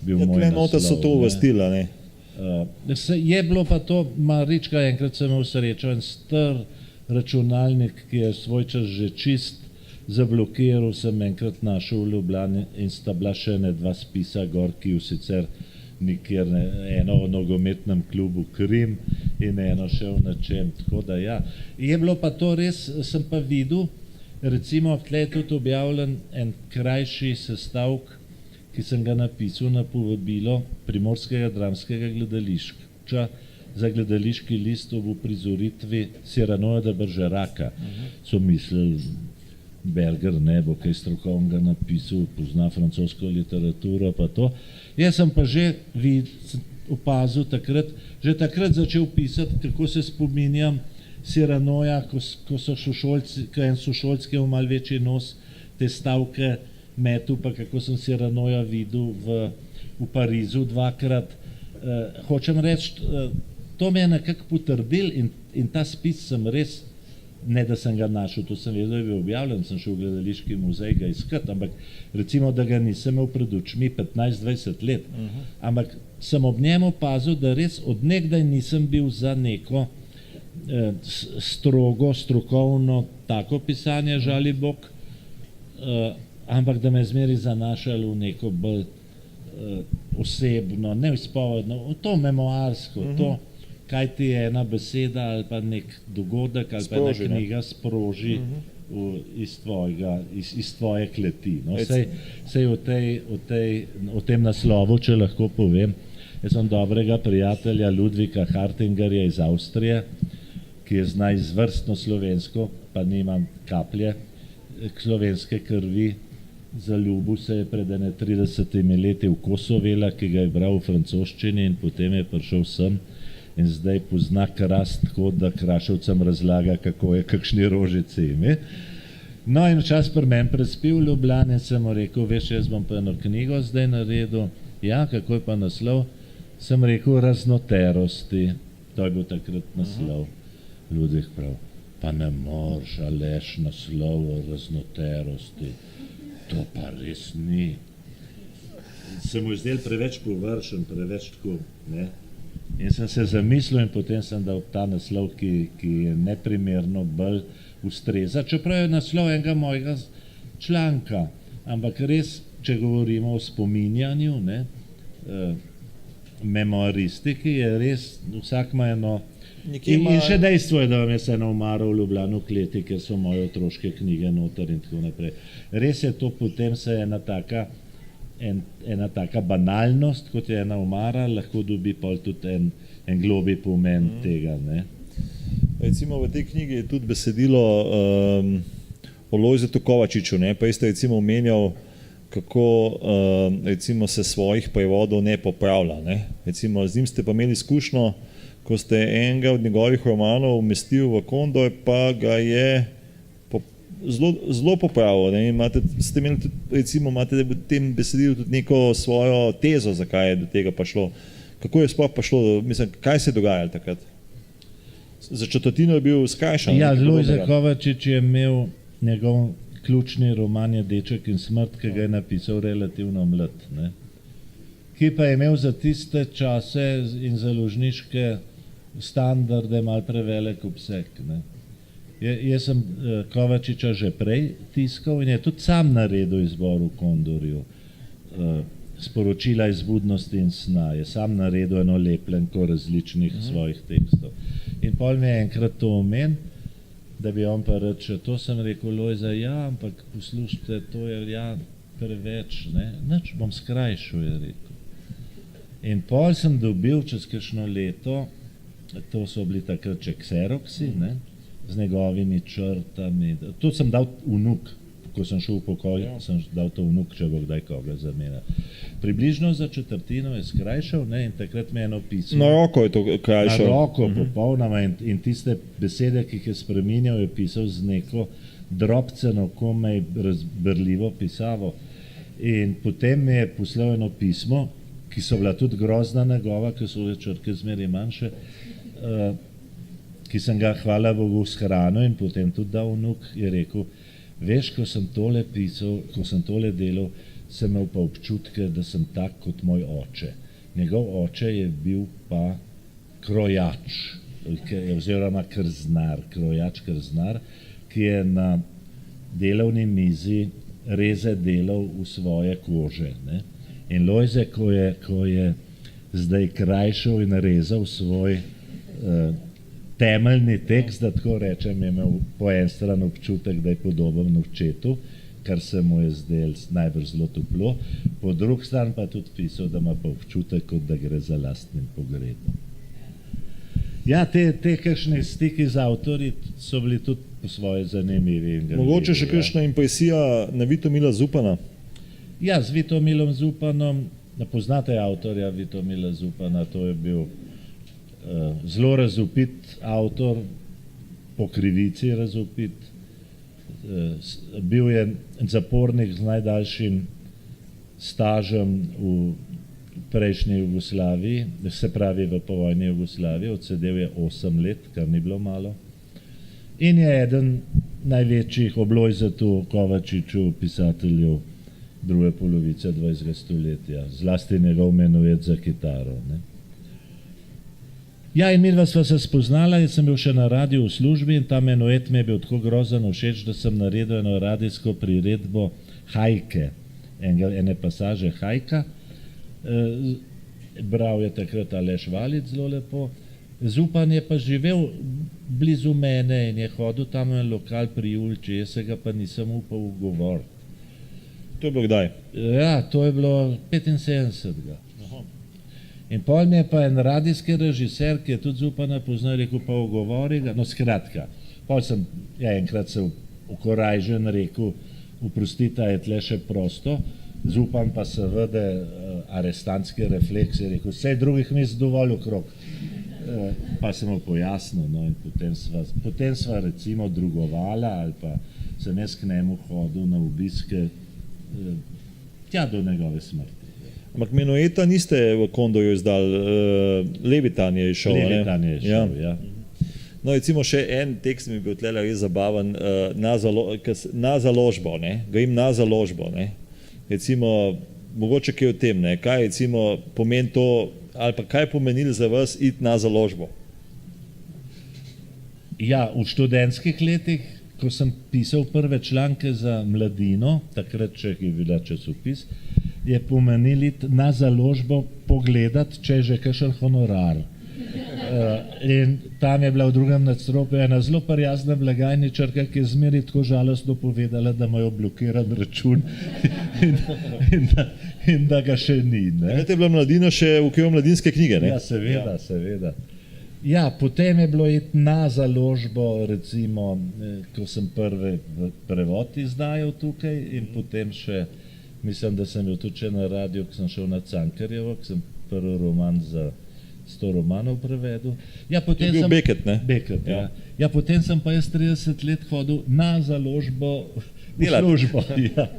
bil moj naslov. So to uvrstila, ne? Je bilo pa to, Marička, enkrat sem imel srečo, en star računalnik, ki je svoj čas že čist zablokiral, sem enkrat našel v Ljubljani in sta bila še ne dva spisa gor, ki jo sicer nikjer ne, eno v nogometnem klubu Krim in eno še v nečem, tako da ja. Je bilo pa to res, sem pa videl, recimo tle je tudi objavljen en krajši sestavek, ki sem ga napisal na povabilo Primorskega dramskega gledališča za gledališki list ob uprizoritvi Cyranoja de Bergeraka. So mislili, Berger ne bo kaj strokovnega napisal, pozna francosko literaturo pa to. Jaz sem pa že opazil takrat, že takrat začel pisati, kako se spominjam Cyranoja, ko so en sošolc, ki je malo večji nos, te stavke metu, pa kako sem Cyranoja videl v Parizu dvakrat. Hočem reči, to me je nekako potrdil in ta spis sem res, ne da sem ga našel, to sem vedel, da je bil objavljen, sem šel v gledališki muzej ga iskati, ampak recimo, da ga nisem imel pred očmi 15-20 let, ampak sem ob njemu opazil, da res od nekdaj nisem bil za neko strogo, strokovno tako pisanje, žali Bog, ampak da me je zmeri zanašalo v neko bolj osebno, ne izpovedno, to memoarsko, to, kaj ti je ena beseda ali pa nek dogodek ali pa ena knjiga sproži iz tvoje kleti. No, sej o tem naslovu, če lahko povem, jaz sem dobrega prijatelja Ludvika Hartingerja iz Avstrije, ki je zna izvrstno slovensko, pa nimam kaplje slovenske krvi, zaljubil se je pred 30 leti v Kosovela, ki ga je bral v francoščini in potem je prišel sem in zdaj pozna Krast tako, da Kraševcem razlaga, kako je kakšni rožici ime. No in včas pri meni prespil v Ljubljani, sem mu rekel, veš, jaz bom pa eno knjigo zdaj naredil. Ja, kako je pa naslov? Sem rekel, Raznoterosti. To je bil takrat naslov. Ludvik prav, pa ne moreš, Aleš, naslov o raznoterosti. To pa res ni. Se mu je zdel preveč površen, preveč tako, ne? In sem se zamislil in potem sem dal ta naslov, ki je neprimerno bolj ustreza, čeprav je naslov enega mojega članka, ampak res, če govorimo o spominjanju, ne, memoaristiki, je res, vsak ima eno In še dejstvo je, da vam je eno omaro v Ljubljano kleti, ker so moje otroške knjige noter in tako naprej. Res je to, potem se ena taka banalnost, kot je ena omara, lahko dobi pol tudi en globi pomen tega. Ne? Recimo v tej knjigi je tudi besedilo o Lojzetu Kovačiču, ne? Pa ste recimo omenjal, kako recimo se svojih prevodov ne popravlja. Ne? Recimo z njim ste pa imeli izkušnjo, ko ste enega od njegovih romanov umestil v Kondor, pa ga je zelo popravil. Ste imeli tudi, recimo, imate v tem besedilu tudi neko svojo tezo, zakaj je do tega prišlo. Kako je sploh prišlo, mislim, kaj se je dogajalo takrat? Za četrtino je bil skrajšan. Ja, Lojze Kovačič je imel, njegov ključni roman je Deček in smrt, ki ga je napisal relativno mlad, ne? Ki pa je imel za tiste čase in založniške standarde malo prevelik obseg. Ne? Jaz sem Kovačiča že prej tiskal in je tudi sam naredil izbor v Kondorju. Sporočila iz budnosti in sna. Je sam naredil eno lepljenko različnih svojih tekstov. In pol mi je enkrat to omen, da bi on pa reče, to sem rekel, Lojza, ja, ampak poslušajte, to je ja preveč, ne? Nič, bom skrajšal, je rekel. In pol sem dobil čez kakšno leto, to so bili takrat še kseroksi, ne, z njegovimi črtami. To sem dal vnuk, ko sem šel v pokoj, sem dal to vnuk, če bo kdaj koga zamenjal. Približno za četrtino je skrajšal, ne, in takrat me eno pismo. Na roko je to krajšal. Na roko, popolnoma, in tiste besede, ki jih je spreminjal, je pisal z neko drobceno, komaj razberljivo pisavo. In potem mi je poslal eno pismo, ki so bila tudi grozna njegova, ki so črke zmeraj manjše, ki sem ga, hvala Bogu, shranil in potem tudi dal vnuk, je rekel, veš, ko sem tole pisal, ko sem tole delal, sem imel pa občutke, da sem tak kot moj oče. Njegov oče je bil pa krojač, oziroma krznar, krojač-krznar, ki je na delovni mizi reze delal v svoje kože. Ne? In Lojze, ko je zdaj krajšal in rezal svoj temeljni tekst, da tako rečem, je imel po en stran občutek, da je podoben očetu, kar se mu je zdel najbrž zelo toplo, po drug stran pa tudi pisal, da ima pa občutek, kot da gre za lastnim pogrebom. Ja, te kakšne stiki z avtorji so bili tudi po svoje zanimivi. Mogoče še kakšna impresija na Vitomila Zupana? Ja, z Vitomilom Zupanom, poznate avtorja Vitomila Zupana, to je bil zelo razvpit avtor, po krivici razvpit. Bil je zapornik z najdaljšim stažem v prejšnji Jugoslaviji, se pravi v povojni Jugoslaviji, odsedel je 8 let, kar ni bilo malo. In je eden največjih ob Lojzetu Kovačiču pisateljev druge polovice 20. stoletja, zlasti njegov Menuet za kitaro. Ne? Ja, in midva sva se spoznala, jaz sem bil še na radiju v službi in ta Menuet mi je bil tako grozno všeč, da sem naredil eno radijsko priredbo Hajke, ene pasaže Hajka. Bral je takrat Aleš Valič zelo lepo. Zupan je pa živel blizu mene in je hodil tam na lokal pri Julči, jaz se ga pa nisem upal ugovoriti. To je bilo kdaj? Ja, to je bilo 75. In pol mi je pa en radijski režiser, ki je tudi Zupana poznal, rekel pa ugovori ga, no skratka. Pol sem enkrat se ukorajžen rekel, oprostita je tle še prosto, Zupan pa seveda arestantski refleks je rekel, vse drugih mest dovolj okrog. Pa sem mu pojasnil, no, in potem sva recimo drugovala ali pa sem jaz k njemu hodil na obiske tja do njegove smrti. Ampak Menueta niste v Kondorju izdali, Levitan je išel. Levitan je išel, ja. No, recimo še en tekst mi je bil tlele res zabaven, na založbo, ne, grem na založbo, ne. Recimo, mogoče kaj o tem, ne, kaj recimo pomeni to, ali pa kaj pomenili za vas iti na založbo? Ja, v študentskih letih, ko sem pisal prve članke za Mladino, takrat, če je bila časopis, je pomenili na založbo pogledati, če je že kakšen honorar. In tam je bila v drugem nadstropju ena zelo prijazna blagajničarka, ki je zmeraj tako žalostno povedala, da imajo blokiran račun in da ga še ni. Ne? Je bila mladina še v okviru mladinske knjige, ne? Ja, seveda. Ja, potem je bilo iti na založbo, recimo, ko sem prvi prevod izdajal tukaj in potem še, mislim, da sem bil tudi še na radiju, ko sem šel na Cankarjevo, ko sem prvi roman za 100 romanov prevedel. Ja, potem je bil Beckett, ne? Beckett, ja. Ja, potem sem pa jaz 30 let hodil na založbo v službo. Ja.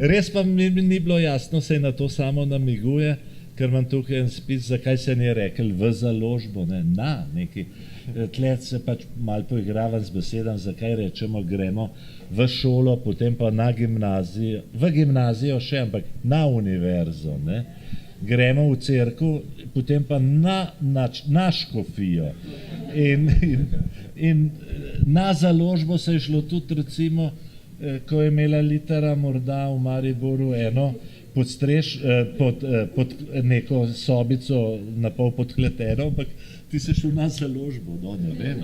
Res pa mi ni bilo jasno, se na to samo namiguje, ker imam tukaj en spis, zakaj se ni rekel v založbo, ne, na neki. Tle se pač malo poigravam z besedami, zakaj rečemo gremo v šolo, potem pa na gimnazijo, v gimnazijo še, ampak na univerzo, ne. Gremo v cerkev, potem pa na škofijo. In na založbo se je šlo tudi, recimo, ko je imela Litera morda v Mariboru eno pod neko sobico napol podkleteno, ampak ti si šel na založbo, no, ne vem.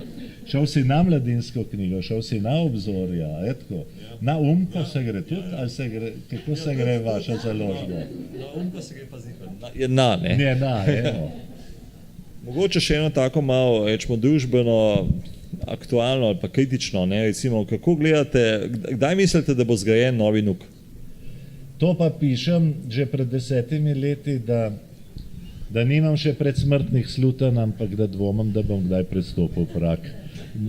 Šel si na Mladinsko knjigo, šel si na Obzorja, etko. Na Umko se gre tudi, ali se gre, kako se gre vaša založba? Na Umko se gre pa zihar. Je na, ne? Ne, na, evo. Mogoče še eno tako malo, rečemo, družbeno, aktualno ali pa kritično, ne, recimo, kako gledate, kdaj mislite, da bo zgrajen novi NUK? To pa pišem že pred 10 leti, da nimam še predsmrtnih slutanj, ampak da dvomim, da bom kdaj prestopil prag.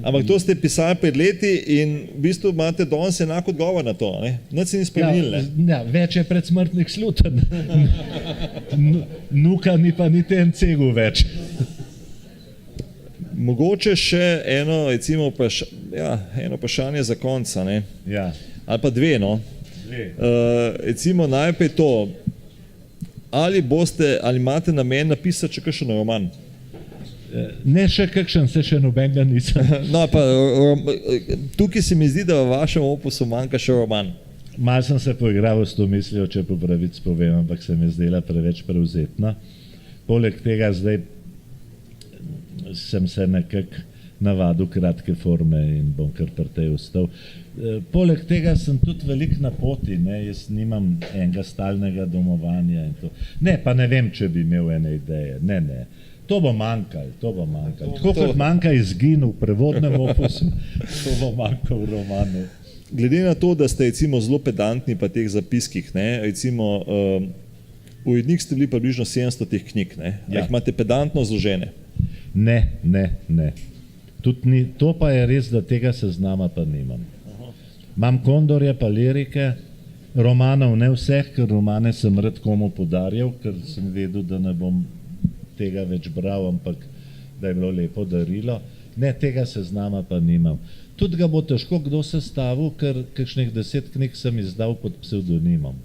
Ampak to ste pisali pred leti in v bistvu imate danes enak odgovor na to, ne? Nič se ni spremenilo, ne? Ja, več je predsmrtnih slutanj. Nuka ni pa niti en cegel več. Mogoče še eno, recimo, eno vprašanje za konca, ne? Ja. Ali pa dve, no? Recimo najprej to, ali imate namen napisati še kakšen roman? Ne še kakšen, se še nobenega nisem. No, pa tukaj se mi zdi, da v vašem opusu manjka še roman. Mal sem se poigral s to mislijo, če po pravic povem, ampak se mi zdela preveč prevzetna. Poleg tega zdaj sem se nekako navadil kratke forme in bom kar pri tej ostal. Poleg tega sem tudi veliko na poti, ne, jaz nimam enega stalnega domovanja in to. Ne, pa ne vem, če bi imel ene ideje, ne. To bo manjkalo. Tako kot manjka izgin v prevodnem opusu, to bo manjkalo v romanu. Glede na to, da ste recimo zelo pedantni pa teh zapiskih, ne, recimo urednik ste bili približno 700 teh knjig, ne, ja. Jih imate pedantno zložene? Ne. Tudi ni, to pa je res, da tega seznama pa nimam. Imam Kondorje pa lirike, romanov ne vseh, ker romane sem rad komu podarjal, ker sem vedel, da ne bom tega več bral, ampak da je bilo lepo darilo. Ne, tega seznama pa nimam. Tudi ga bo težko kdo sestavil, ker kakšnih 10 knjig sem izdal pod psevdonimom.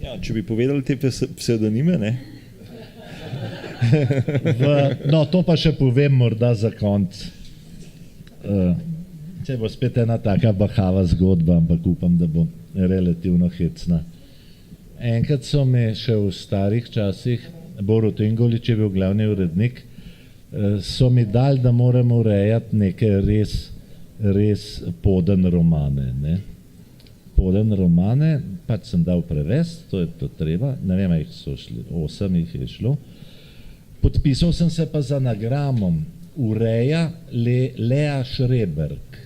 Ja, če bi povedali te psevdonime, ne? No, to pa še povem morda za konc. Če bo spet ena taka bahava zgodba, ampak upam, da bo relativno hecna. Enkrat so me še v starih časih, Borut Ingolič je bil glavni urednik, so mi dali, da moram urejati neke res poden romane. Ne? Poden romane, pač sem dal prevest, to je to treba, ne vem, jih so šli, 8 jih je šlo. Podpisal sem se pa za nagramom, ureja Lea Šreberg.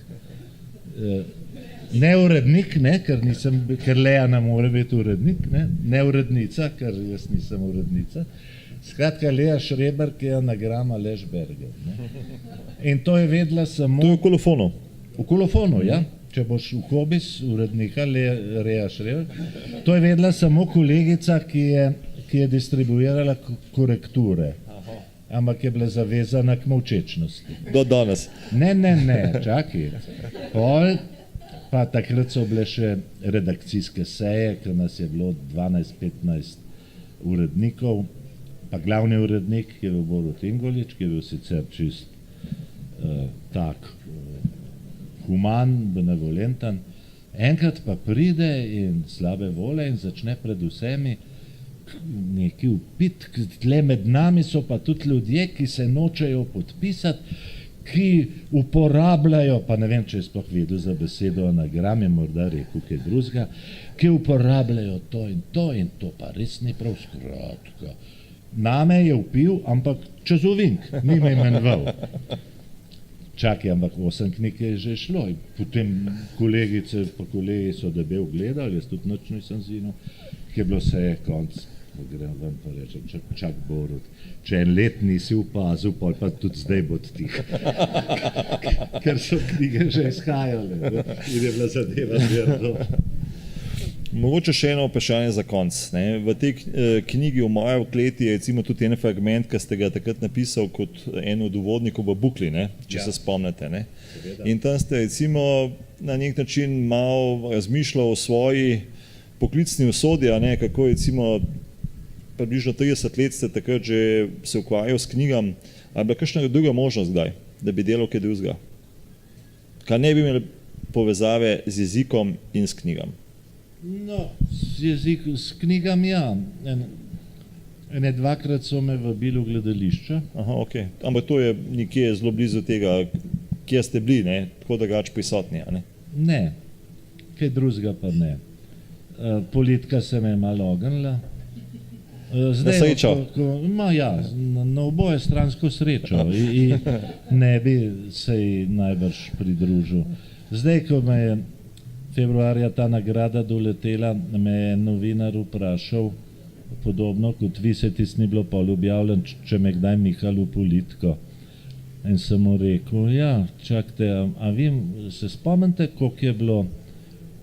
Ne urednik, ne, ker Lea ne more biti urednik, ne urednica, ker jaz nisem urednica. Skratka, Lea Šreberg je anagrama Aleš Berger. Ne. In to je vedela samo... To je v kolofonu. V kolofonu, ja. Če boš v Kobis urednika Lea Šreberg. To je vedela samo kolegica, ki je distribuirala korekture. Ampak je bila zavezana k molčečnosti. Do danes. Ne, čakaj. Pa takrat so bile še redakcijske seje, ker nas je bilo 12-15 urednikov, pa glavni urednik, ki je bil Borut Ingolič, ki je bil sicer čist human, benevolenten. Enkrat pa pride in slabe vole in začne pred vsemi, neki upit, tle med nami so pa tudi ljudje, ki se nočejo podpisati, ki uporabljajo, pa ne vem, če je sploh vedel za besedo anagram, je morda rekel kaj drugega, ki uporabljajo to in to pa res ni prav, skratka. Name je vpil, ampak čez ovink, ni me imenoval. Čakaj, ampak 8 knjig je že šlo. In potem kolegice pa kolegi so debel gledali, jaz tudi nič nisem zinil, ki je bilo vse konc. Grem ven pa rečem, čak Borut, če en let nisi upazil, pol pa tudi zdaj bod tih. Ker so knjige že izhajale in je bila zadeva zverno. Mogoče še eno vprašanje za konc. Ne? V tej knjigi V moje v kleti je recimo tudi en fragment, ki ste ga takrat napisal kot en od uvodnikov v Bukli, ne? Če se spomnite. Ne? In tam ste recimo na nek način malo razmišljal o svoji poklicni usodi, a ne? Kako recimo približno 30 let ste takrat že se ukvarjal s knjigam, ali bila kakšna druga možnost kdaj, da bi delal kaj drugega? Kaj ne bi imeli povezave z jezikom in s knjigam? No, s knjigami ja. Ene dvakrat so me vabili v gledališče. Aha, ok. Ampak to je nekje zelo blizu tega, kje ste bili, ne? Tako drugače prisotni, a ne? Ne, kaj drugega pa ne. Politika se me je malo ognila. Na srečo? Na oboje stransko srečo in ne bi se ji najbrž pridružil. Zdaj, ko me je februarja ta nagrada doletela, me je novinar vprašal, podobno kot vi, se tisto ni bilo pol objavljen, če me kdaj mihal v politiko. In sem mu rekel, ja, čakajte, a vi se spomnite, koliko je bilo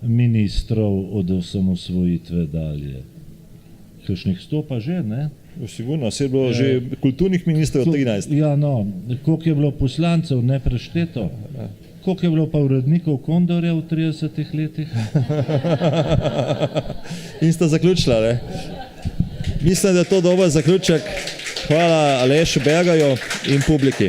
ministrov od osamosvojitve dalje? Kakšnih 100 pa že, ne? Sigurno, se je bilo že kulturnih ministrov 13. Ja, no, koliko je bilo poslancev, ne prešteto? Koliko je bilo pa urednikov Kondorja v 30 letih? In sta zaključila, ne? Mislim, da je to dober zaključek. Hvala Alešu Bergarju in publiki.